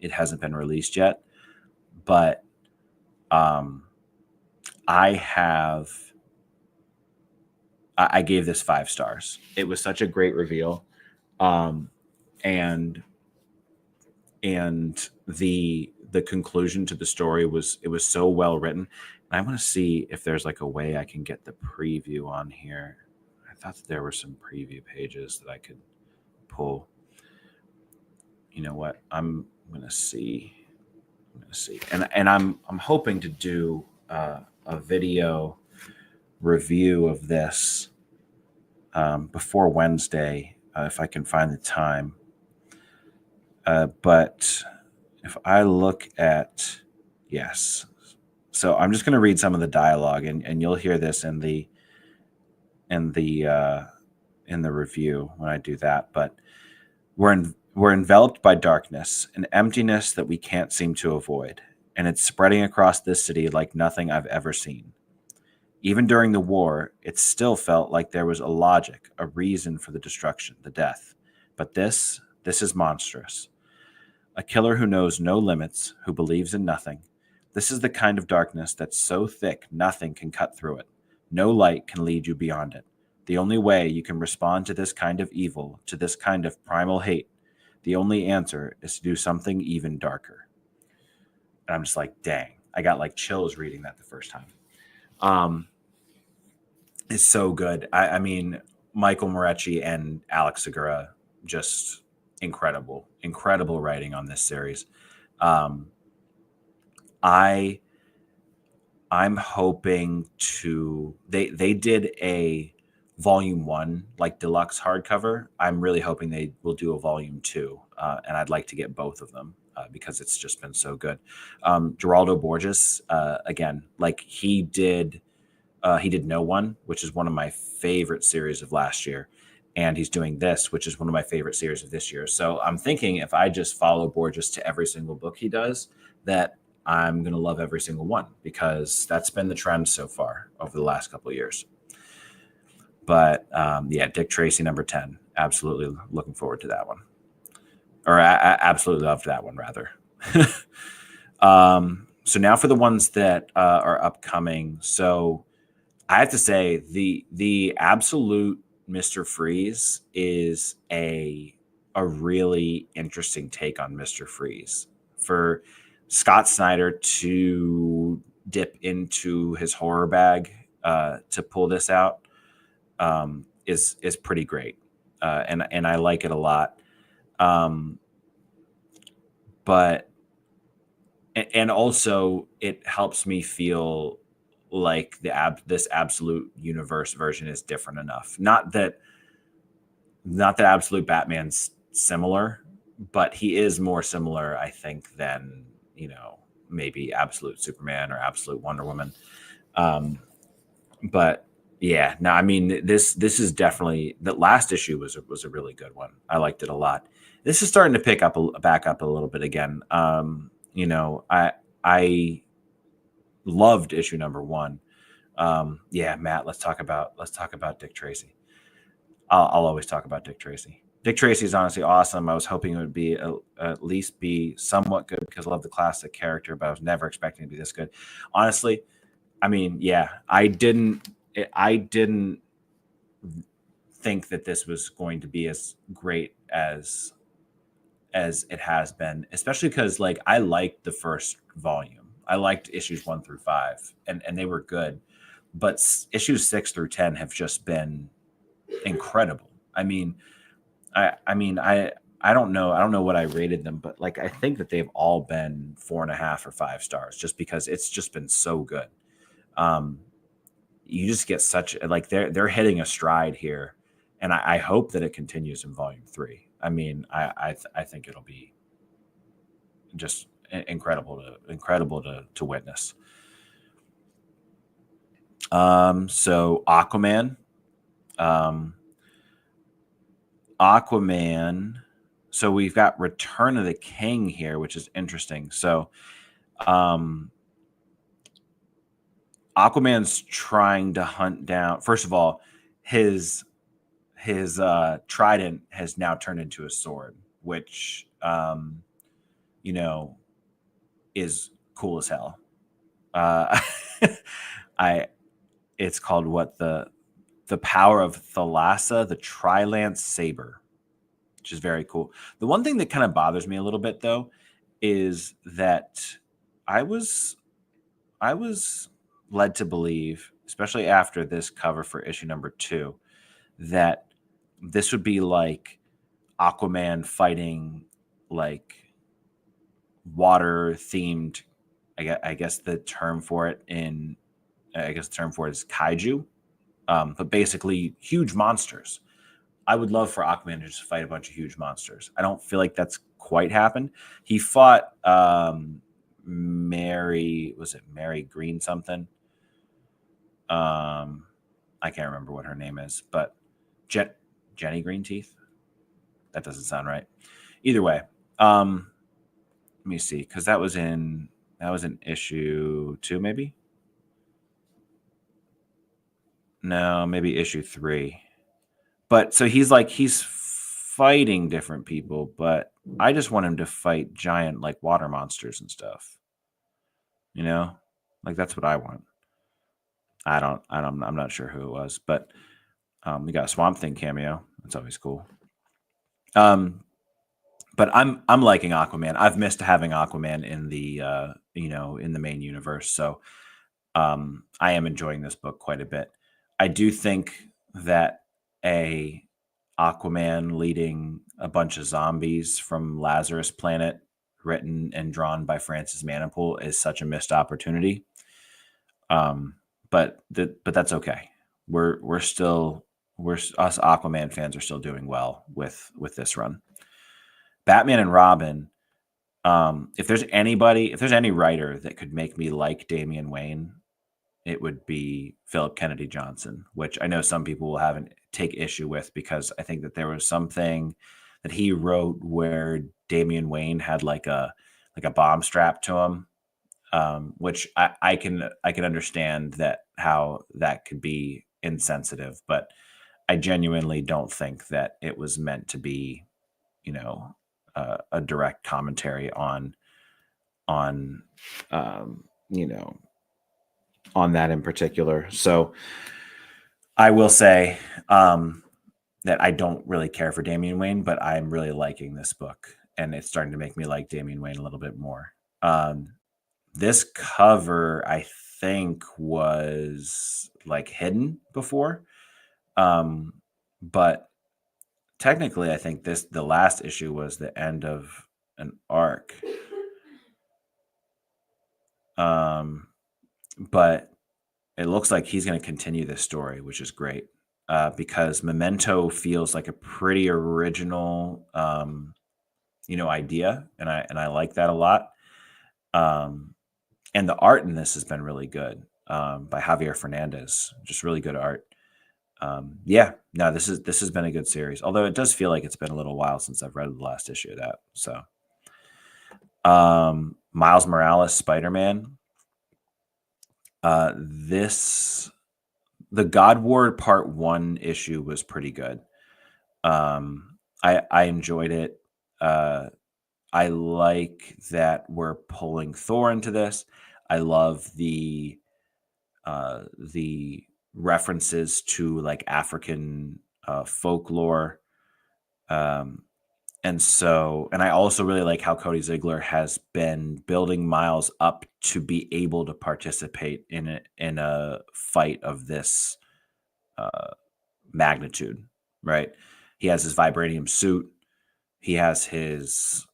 it hasn't been released yet. But I gave this 5 stars. It was such a great reveal, and the conclusion to the story was so well written. And I want to see if there's like a way I can get the preview on here. I thought that there were some preview pages that I could pull. You know what? I'm gonna see, and I'm hoping to do a video review of this before Wednesday if I can find the time. But if I look at, yes, so I'm just going to read some of the dialogue, and you'll hear this in the review when I do that. But we're enveloped by darkness, an emptiness that we can't seem to avoid, and it's spreading across this city like nothing I've ever seen. Even during the war, it still felt like there was a logic, a reason for the destruction, the death. But this is monstrous. A killer who knows no limits, who believes in nothing. This is the kind of darkness that's so thick nothing can cut through it. No light can lead you beyond it. The only way you can respond to this kind of evil, to this kind of primal hate, the only answer is to do something even darker. And I'm just like, dang, I got like chills reading that the first time. It's so good. I mean, Michael Morecci and Alex Segura, just incredible writing on this series. I'm hoping to they did a volume 1 like deluxe hardcover. I'm really hoping they will do a volume 2, and I'd like to get both of them because it's just been so good. Geraldo Borges, again, like he did No One, which is one of my favorite series of last year. And he's doing this, which is one of my favorite series of this year. So I'm thinking if I just follow Borges to every single book he does, that I'm going to love every single one because that's been the trend so far over the last couple of years. But yeah, Dick Tracy number 10. Absolutely looking forward to that one. Or I absolutely loved that one, rather. So now for the ones that are upcoming. So I have to say the absolute Mr. Freeze is a really interesting take on Mr. Freeze. For Scott Snyder to dip into his horror bag to pull this out is pretty great, and I like it a lot. But also it helps me feel like this Absolute Universe version is different enough. Not that Absolute Batman's similar, but he is more similar, I think, than, maybe Absolute Superman or Absolute Wonder Woman. But yeah, no, I mean, this is definitely, the last issue was a really good one. I liked it a lot. This is starting to back up a little bit again. I loved issue number 1. Yeah, Matt, let's talk about Dick Tracy. I'll always talk about Dick Tracy. Dick Tracy is honestly awesome. I was hoping it would be at least be somewhat good because I love the classic character, but I was never expecting it to be this good. Honestly, I mean, yeah, I didn't think that this was going to be as great as it has been, especially because like I liked the first volume. I liked issues 1 through 5, and they were good, but issues 6 through 10 have just been incredible. I mean, I don't know what I rated them, but like I think that they've all been 4.5 or 5 stars, just because it's just been so good. You just get such like they're hitting a stride here, and I hope that it continues in volume 3. I mean, I think it'll be just incredible to witness. So Aquaman. Aquaman. So we've got Return of the King here, which is interesting. So Aquaman's trying to hunt down, first of all, his trident has now turned into a sword, which you know, is cool as hell. It's called what, the power of Thalassa, the Trilance Saber, which is very cool. The one thing that kind of bothers me a little bit though is that I was led to believe, especially after this cover for issue number 2, that this would be like Aquaman fighting like water themed. I guess the term for it is kaiju, but basically huge monsters. I would love for Aquaman to just fight a bunch of huge monsters. I don't feel like that's quite happened. He fought Mary Green something? I can't remember what her name is, but Jenny Greenteeth? That doesn't sound right. Either way, let me see, because that was in issue 2, maybe? No, maybe issue 3. But so he's fighting different people, but I just want him to fight giant like water monsters and stuff. You know? Like that's what I want. I'm not sure who it was, but we got a Swamp Thing cameo. That's always cool. But I'm liking Aquaman. I've missed having Aquaman in the in the main universe. So I am enjoying this book quite a bit. I do think that a Aquaman leading a bunch of zombies from Lazarus Planet, written and drawn by Francis Manapul, is such a missed opportunity. But that's okay. Us Aquaman fans are still doing well with this run. Batman and Robin. If there's any writer that could make me like Damian Wayne, it would be Philip Kennedy Johnson, which I know some people will take issue with, because I think that there was something that he wrote where Damian Wayne had like a bomb strapped to him, which I can understand how that could be insensitive, but I genuinely don't think that it was meant to be, a direct commentary on that in particular. So I will say that I don't really care for Damian Wayne, but I'm really liking this book, and it's starting to make me like Damian Wayne a little bit more. This cover, I think, was like hidden before, but technically, I think the last issue was the end of an arc. But it looks like he's going to continue this story, which is great, because Memento feels like a pretty original, idea, and I like that a lot. And the art in this has been really good, by Javier Fernandez, just really good art. This has been a good series, although it does feel like it's been a little while since I've read the last issue of that. So, Miles Morales, Spider-Man. The God War Part 1 issue was pretty good. I enjoyed it. I like that we're pulling Thor into this. I love the references to like African folklore. And I also really like how Cody Ziegler has been building Miles up to be able to participate in a fight of this magnitude, right? He has his vibranium suit. He has his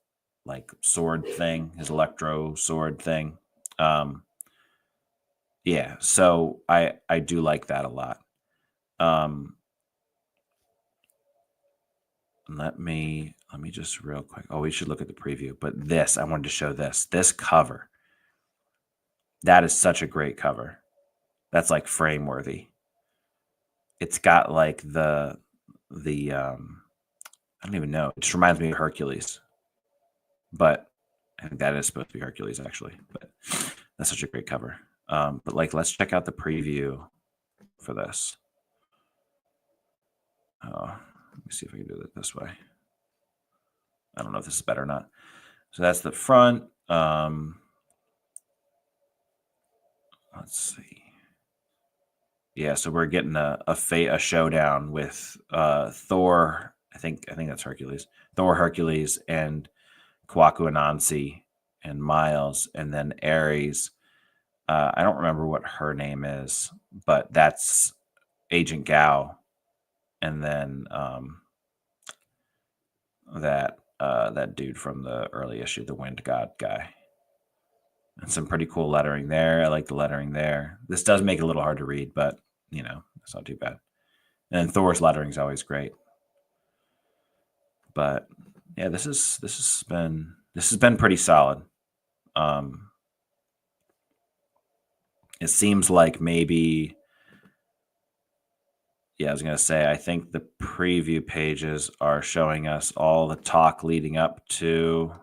like sword thing, his electro sword thing. Yeah, so I do like that a lot. Let me just real quick. Oh, we should look at the preview. But this, I wanted to show this cover. That is such a great cover. That's like frame worthy. It's got like the I don't even know. It just reminds me of Hercules. But I think that is supposed to be Hercules actually. But that's such a great cover. But like, let's check out the preview for this. Oh, let me see if I can do it this way. I don't know if this is better or not. So that's the front. Let's see. Yeah, so we're getting a showdown with Thor. I think that's Hercules. Thor, Hercules, and Kwaku Anansi and Miles, and then Ares. I don't remember what her name is, but that's Agent Gao, and then that dude from the early issue, the Wind God guy. And some pretty cool lettering there. I like the lettering there. This does make it a little hard to read, but you know, it's not too bad. And Thor's lettering is always great. But yeah, this has been pretty solid. It seems like maybe, yeah, I was gonna say, I think the preview pages are showing us all the talk leading up to.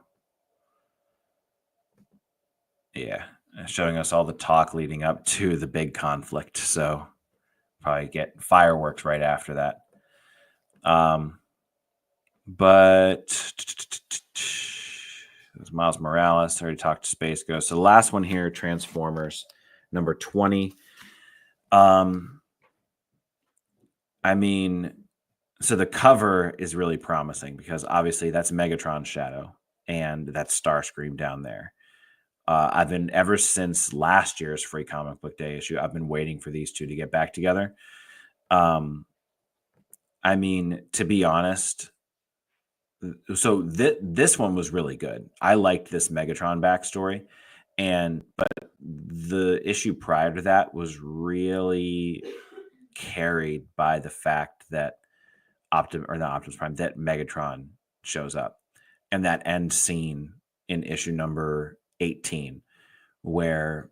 Yeah, showing us all the talk leading up to the big conflict. So probably get fireworks right after that. But it was Miles Morales. I already talked to Space Ghost. So the last one here, Transformers, number 20. I mean, so the cover is really promising because obviously that's Megatron's shadow and that's Starscream down there. I've been, ever since last year's Free Comic Book Day issue, I've been waiting for these two to get back together. I mean, to be honest, so this one was really good. I liked this Megatron backstory, but the issue prior to that was really carried by the fact that Optimus Prime, that Megatron shows up, and that end scene in issue number 18, where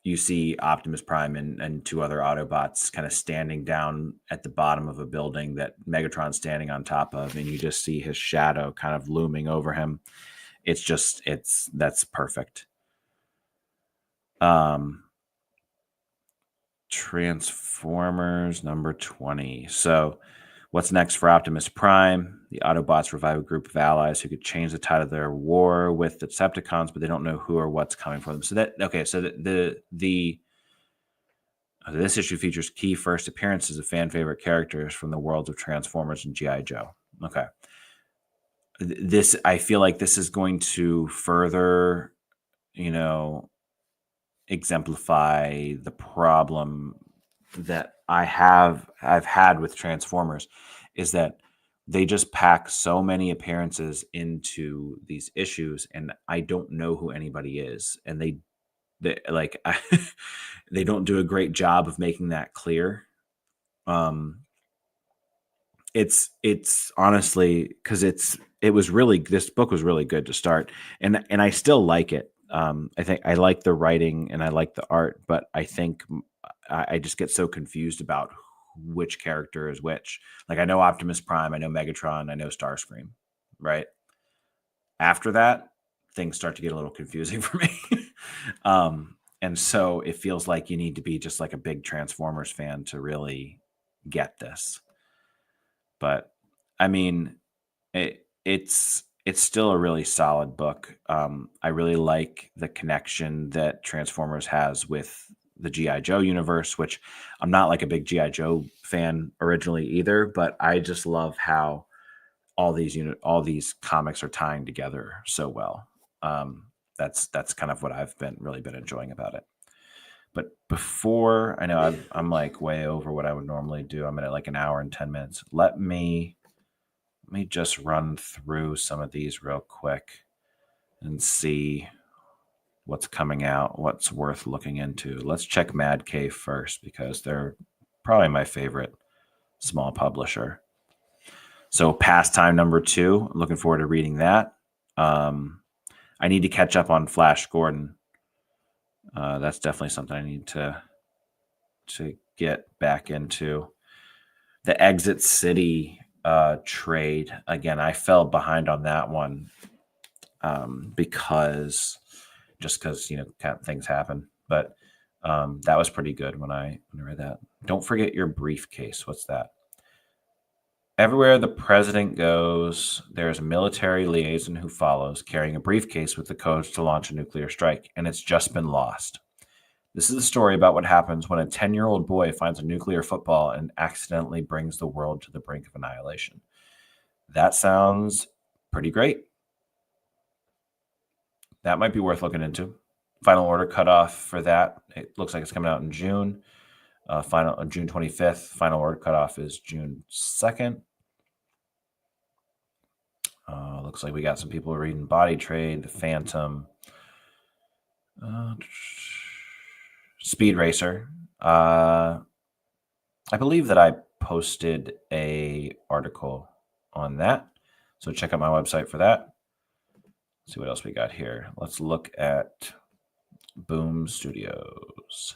you see Optimus Prime and two other Autobots kind of standing down at the bottom of a building that Megatron's standing on top of, and you just see his shadow kind of looming over him. That's perfect. Transformers number 20. So what's next for Optimus Prime? The Autobots revive a group of allies who could change the tide of their war with the Decepticons, but they don't know who or what's coming for them. So this issue features key first appearances of fan favorite characters from the worlds of Transformers and G.I. Joe. Okay. I feel like this is going to further, exemplify the problem that I've had with Transformers, is that they just pack so many appearances into these issues, and I don't know who anybody is, and they like they don't do a great job of making that clear. It's honestly, because this book was really good to start, and I still like it. I think I like the writing and I like the art, but I think I just get so confused about which character is which. Like, I know Optimus Prime, I know Megatron, I know Starscream, right? After that, things start to get a little confusing for me. And so it feels like you need to be just like a big Transformers fan to really get this. But I mean, it's still a really solid book. I really like the connection that Transformers has with the G.I. Joe universe, which I'm not like a big G.I. Joe fan originally either, but I just love how all these comics are tying together so well. That's kind of what I've really been enjoying about it. But before, I know I'm like way over what I would normally do. I'm at like an hour and 10 minutes. Let me just run through some of these real quick and see what's coming out, what's worth looking into. Let's check Mad Cave first because they're probably my favorite small publisher. So Pastime number 2, I'm looking forward to reading that. I need to catch up on Flash Gordon. That's definitely something I need to get back into. The Exit City trade, again, I fell behind on that one because things happen. But that was pretty good when I read that. Don't forget your briefcase. What's that? Everywhere the president goes, there's a military liaison who follows, carrying a briefcase with the codes to launch a nuclear strike, and it's just been lost. This is a story about what happens when a 10-year-old boy finds a nuclear football and accidentally brings the world to the brink of annihilation. That sounds pretty great. That might be worth looking into. Final order cutoff for that, it looks like it's coming out in June. June 25th. Final order cutoff is June 2nd. Looks like we got some people reading Body Trade, The Phantom, Speed Racer. I believe that I posted a article on that, so check out my website for that. Let's see what else we got here. Let's look at Boom Studios.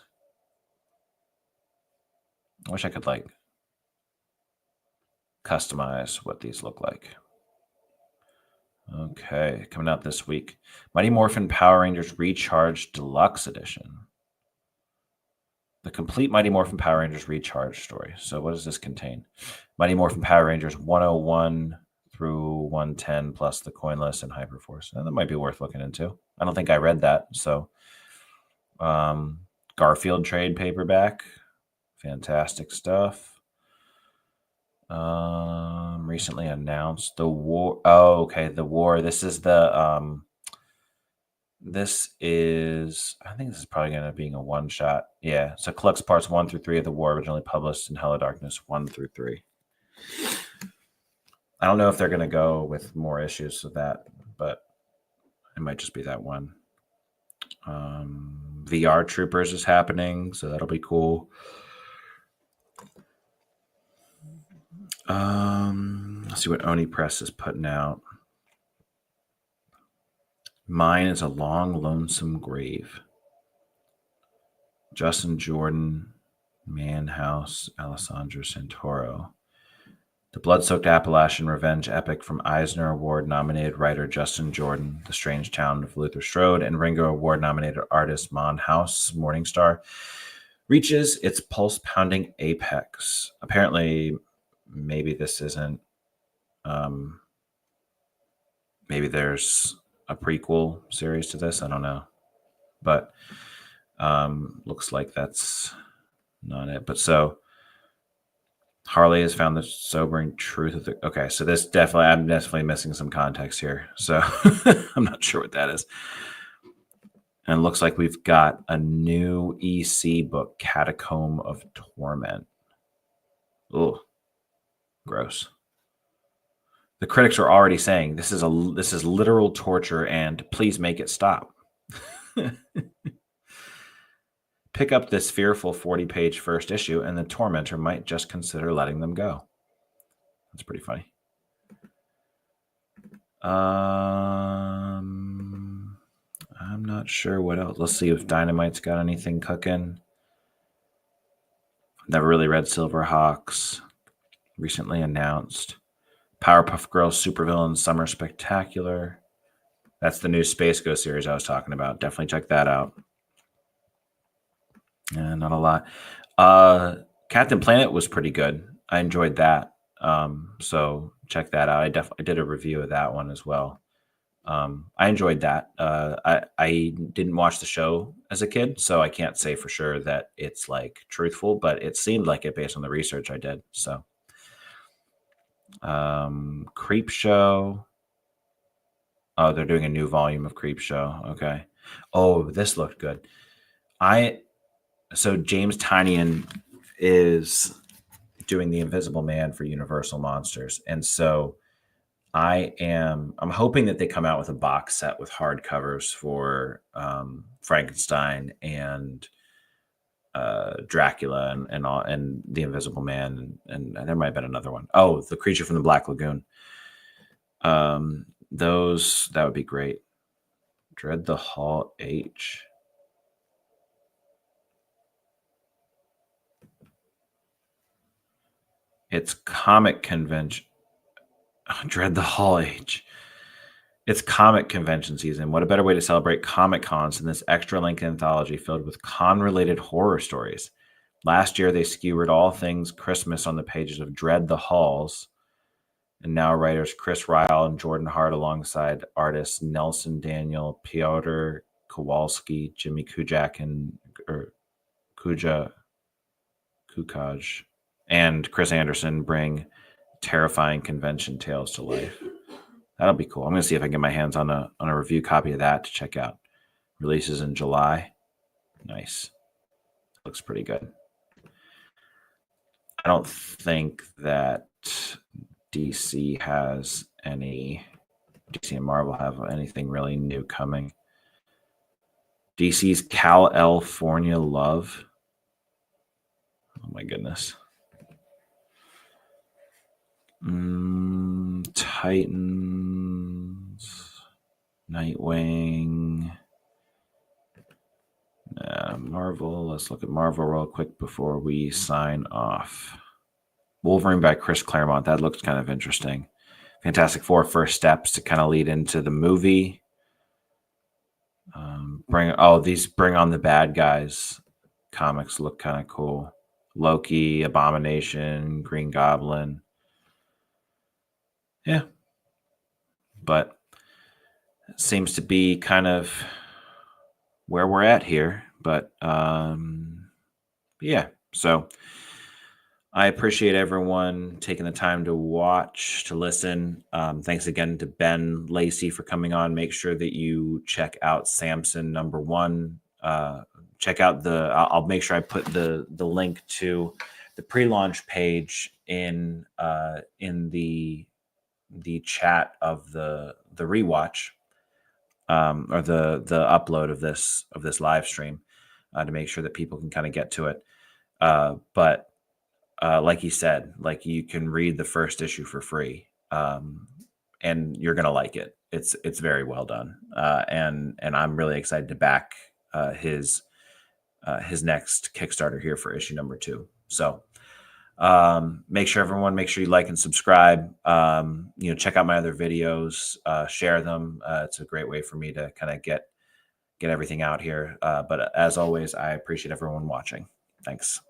I wish I could like customize what these look like. Okay, coming out this week. Mighty Morphin Power Rangers Recharge Deluxe Edition. The complete Mighty Morphin Power Rangers Recharge story. So what does this contain? Mighty Morphin Power Rangers 101 through 110 plus the Coinless and Hyperforce. That might be worth looking into. I don't think I read that. So Garfield trade paperback. Fantastic stuff. Recently announced The War. Oh, okay. The War. This is the I think this is probably going to be a one shot. Yeah. So collects parts 1 through 3 of The War, originally published in Hell of Darkness 1 through 3. I don't know if they're going to go with more issues of that, but it might just be that one. VR Troopers is happening, so that'll be cool. Let's see what Oni Press is putting out. Mine is a Long Lonesome Grave. Justin Jordan, Manhouse, Alessandro Santoro. The Blood-Soaked Appalachian Revenge epic from Eisner Award-nominated writer Justin Jordan, The Strange Town of Luther Strode, and Ringo Award-nominated artist Manhouse Morningstar, reaches its pulse-pounding apex. Apparently, maybe this isn't... maybe there's a prequel series to this. I don't know. But looks like that's not it. But so... Harley has found the sobering truth of the... Okay, so I'm definitely missing some context here. So I'm not sure what that is. And it looks like we've got a new EC book, Catacomb of Torment. Oh, gross. The critics are already saying this is literal torture and please make it stop. Pick up this fearful 40-page first issue, and the tormentor might just consider letting them go. That's pretty funny. I'm not sure what else. Let's see if Dynamite's got anything cooking. Never really read Silverhawks. Recently announced. Powerpuff Girls Supervillains Summer Spectacular. That's the new Space Ghost series I was talking about. Definitely check that out. Not a lot. Captain Planet was pretty good. I enjoyed that. So check that out. I did a review of that one as well. I enjoyed that. I didn't watch the show as a kid, so I can't say for sure that it's like truthful, but it seemed like it based on the research I did. So, Creep Show. Oh, they're doing a new volume of Creep Show. Okay. Oh, this looked good. So James Tynion is doing the Invisible Man for Universal Monsters, and so I'm hoping that they come out with a box set with hardcovers for Frankenstein and Dracula and all, and the Invisible Man, and there might have been another one. Oh, the Creature from the Black Lagoon. That would be great. Dread the Hall H. It's comic convention. Dread the Hall H. It's comic convention season. What a better way to celebrate Comic Cons than this extra length anthology filled with con-related horror stories. Last year, they skewered all things Christmas on the pages of Dread the Halls, and now writers Chris Ryle and Jordan Hart alongside artists Nelson Daniel, Piotr Kowalski, Jimmy Kujak, and Kukaj, and Chris Anderson bring terrifying convention tales to life. That'll be cool. I'm going to see if I can get my hands on a review copy of that to check out. Releases in July. Nice. Looks pretty good. I don't think that DC and Marvel have anything really new coming. DC's California Love. Oh my goodness. Titans, Nightwing, Marvel. Let's look at Marvel real quick before we sign off. Wolverine by Chris Claremont. That looks kind of interesting. Fantastic Four First Steps to kind of lead into the movie. These Bring on the Bad Guys comics look kind of cool. Loki, Abomination, Green Goblin. Yeah. But it seems to be kind of where we're at here. But yeah. So I appreciate everyone taking the time to watch, to listen. Thanks again to Ben Lacey for coming on. Make sure that you check out Samson #1. Check out I'll make sure I put the link to the pre-launch page in the chat of the rewatch or the upload of this live stream to make sure that people can kind of get to it. But like he said, like you can read the first issue for free, and you're gonna like it. It's very well done, and I'm really excited to back his next Kickstarter here for issue #2. So make sure you like and subscribe. Check out my other videos, share them. It's a great way for me to kind of get everything out here. But as always, I appreciate everyone watching. Thanks.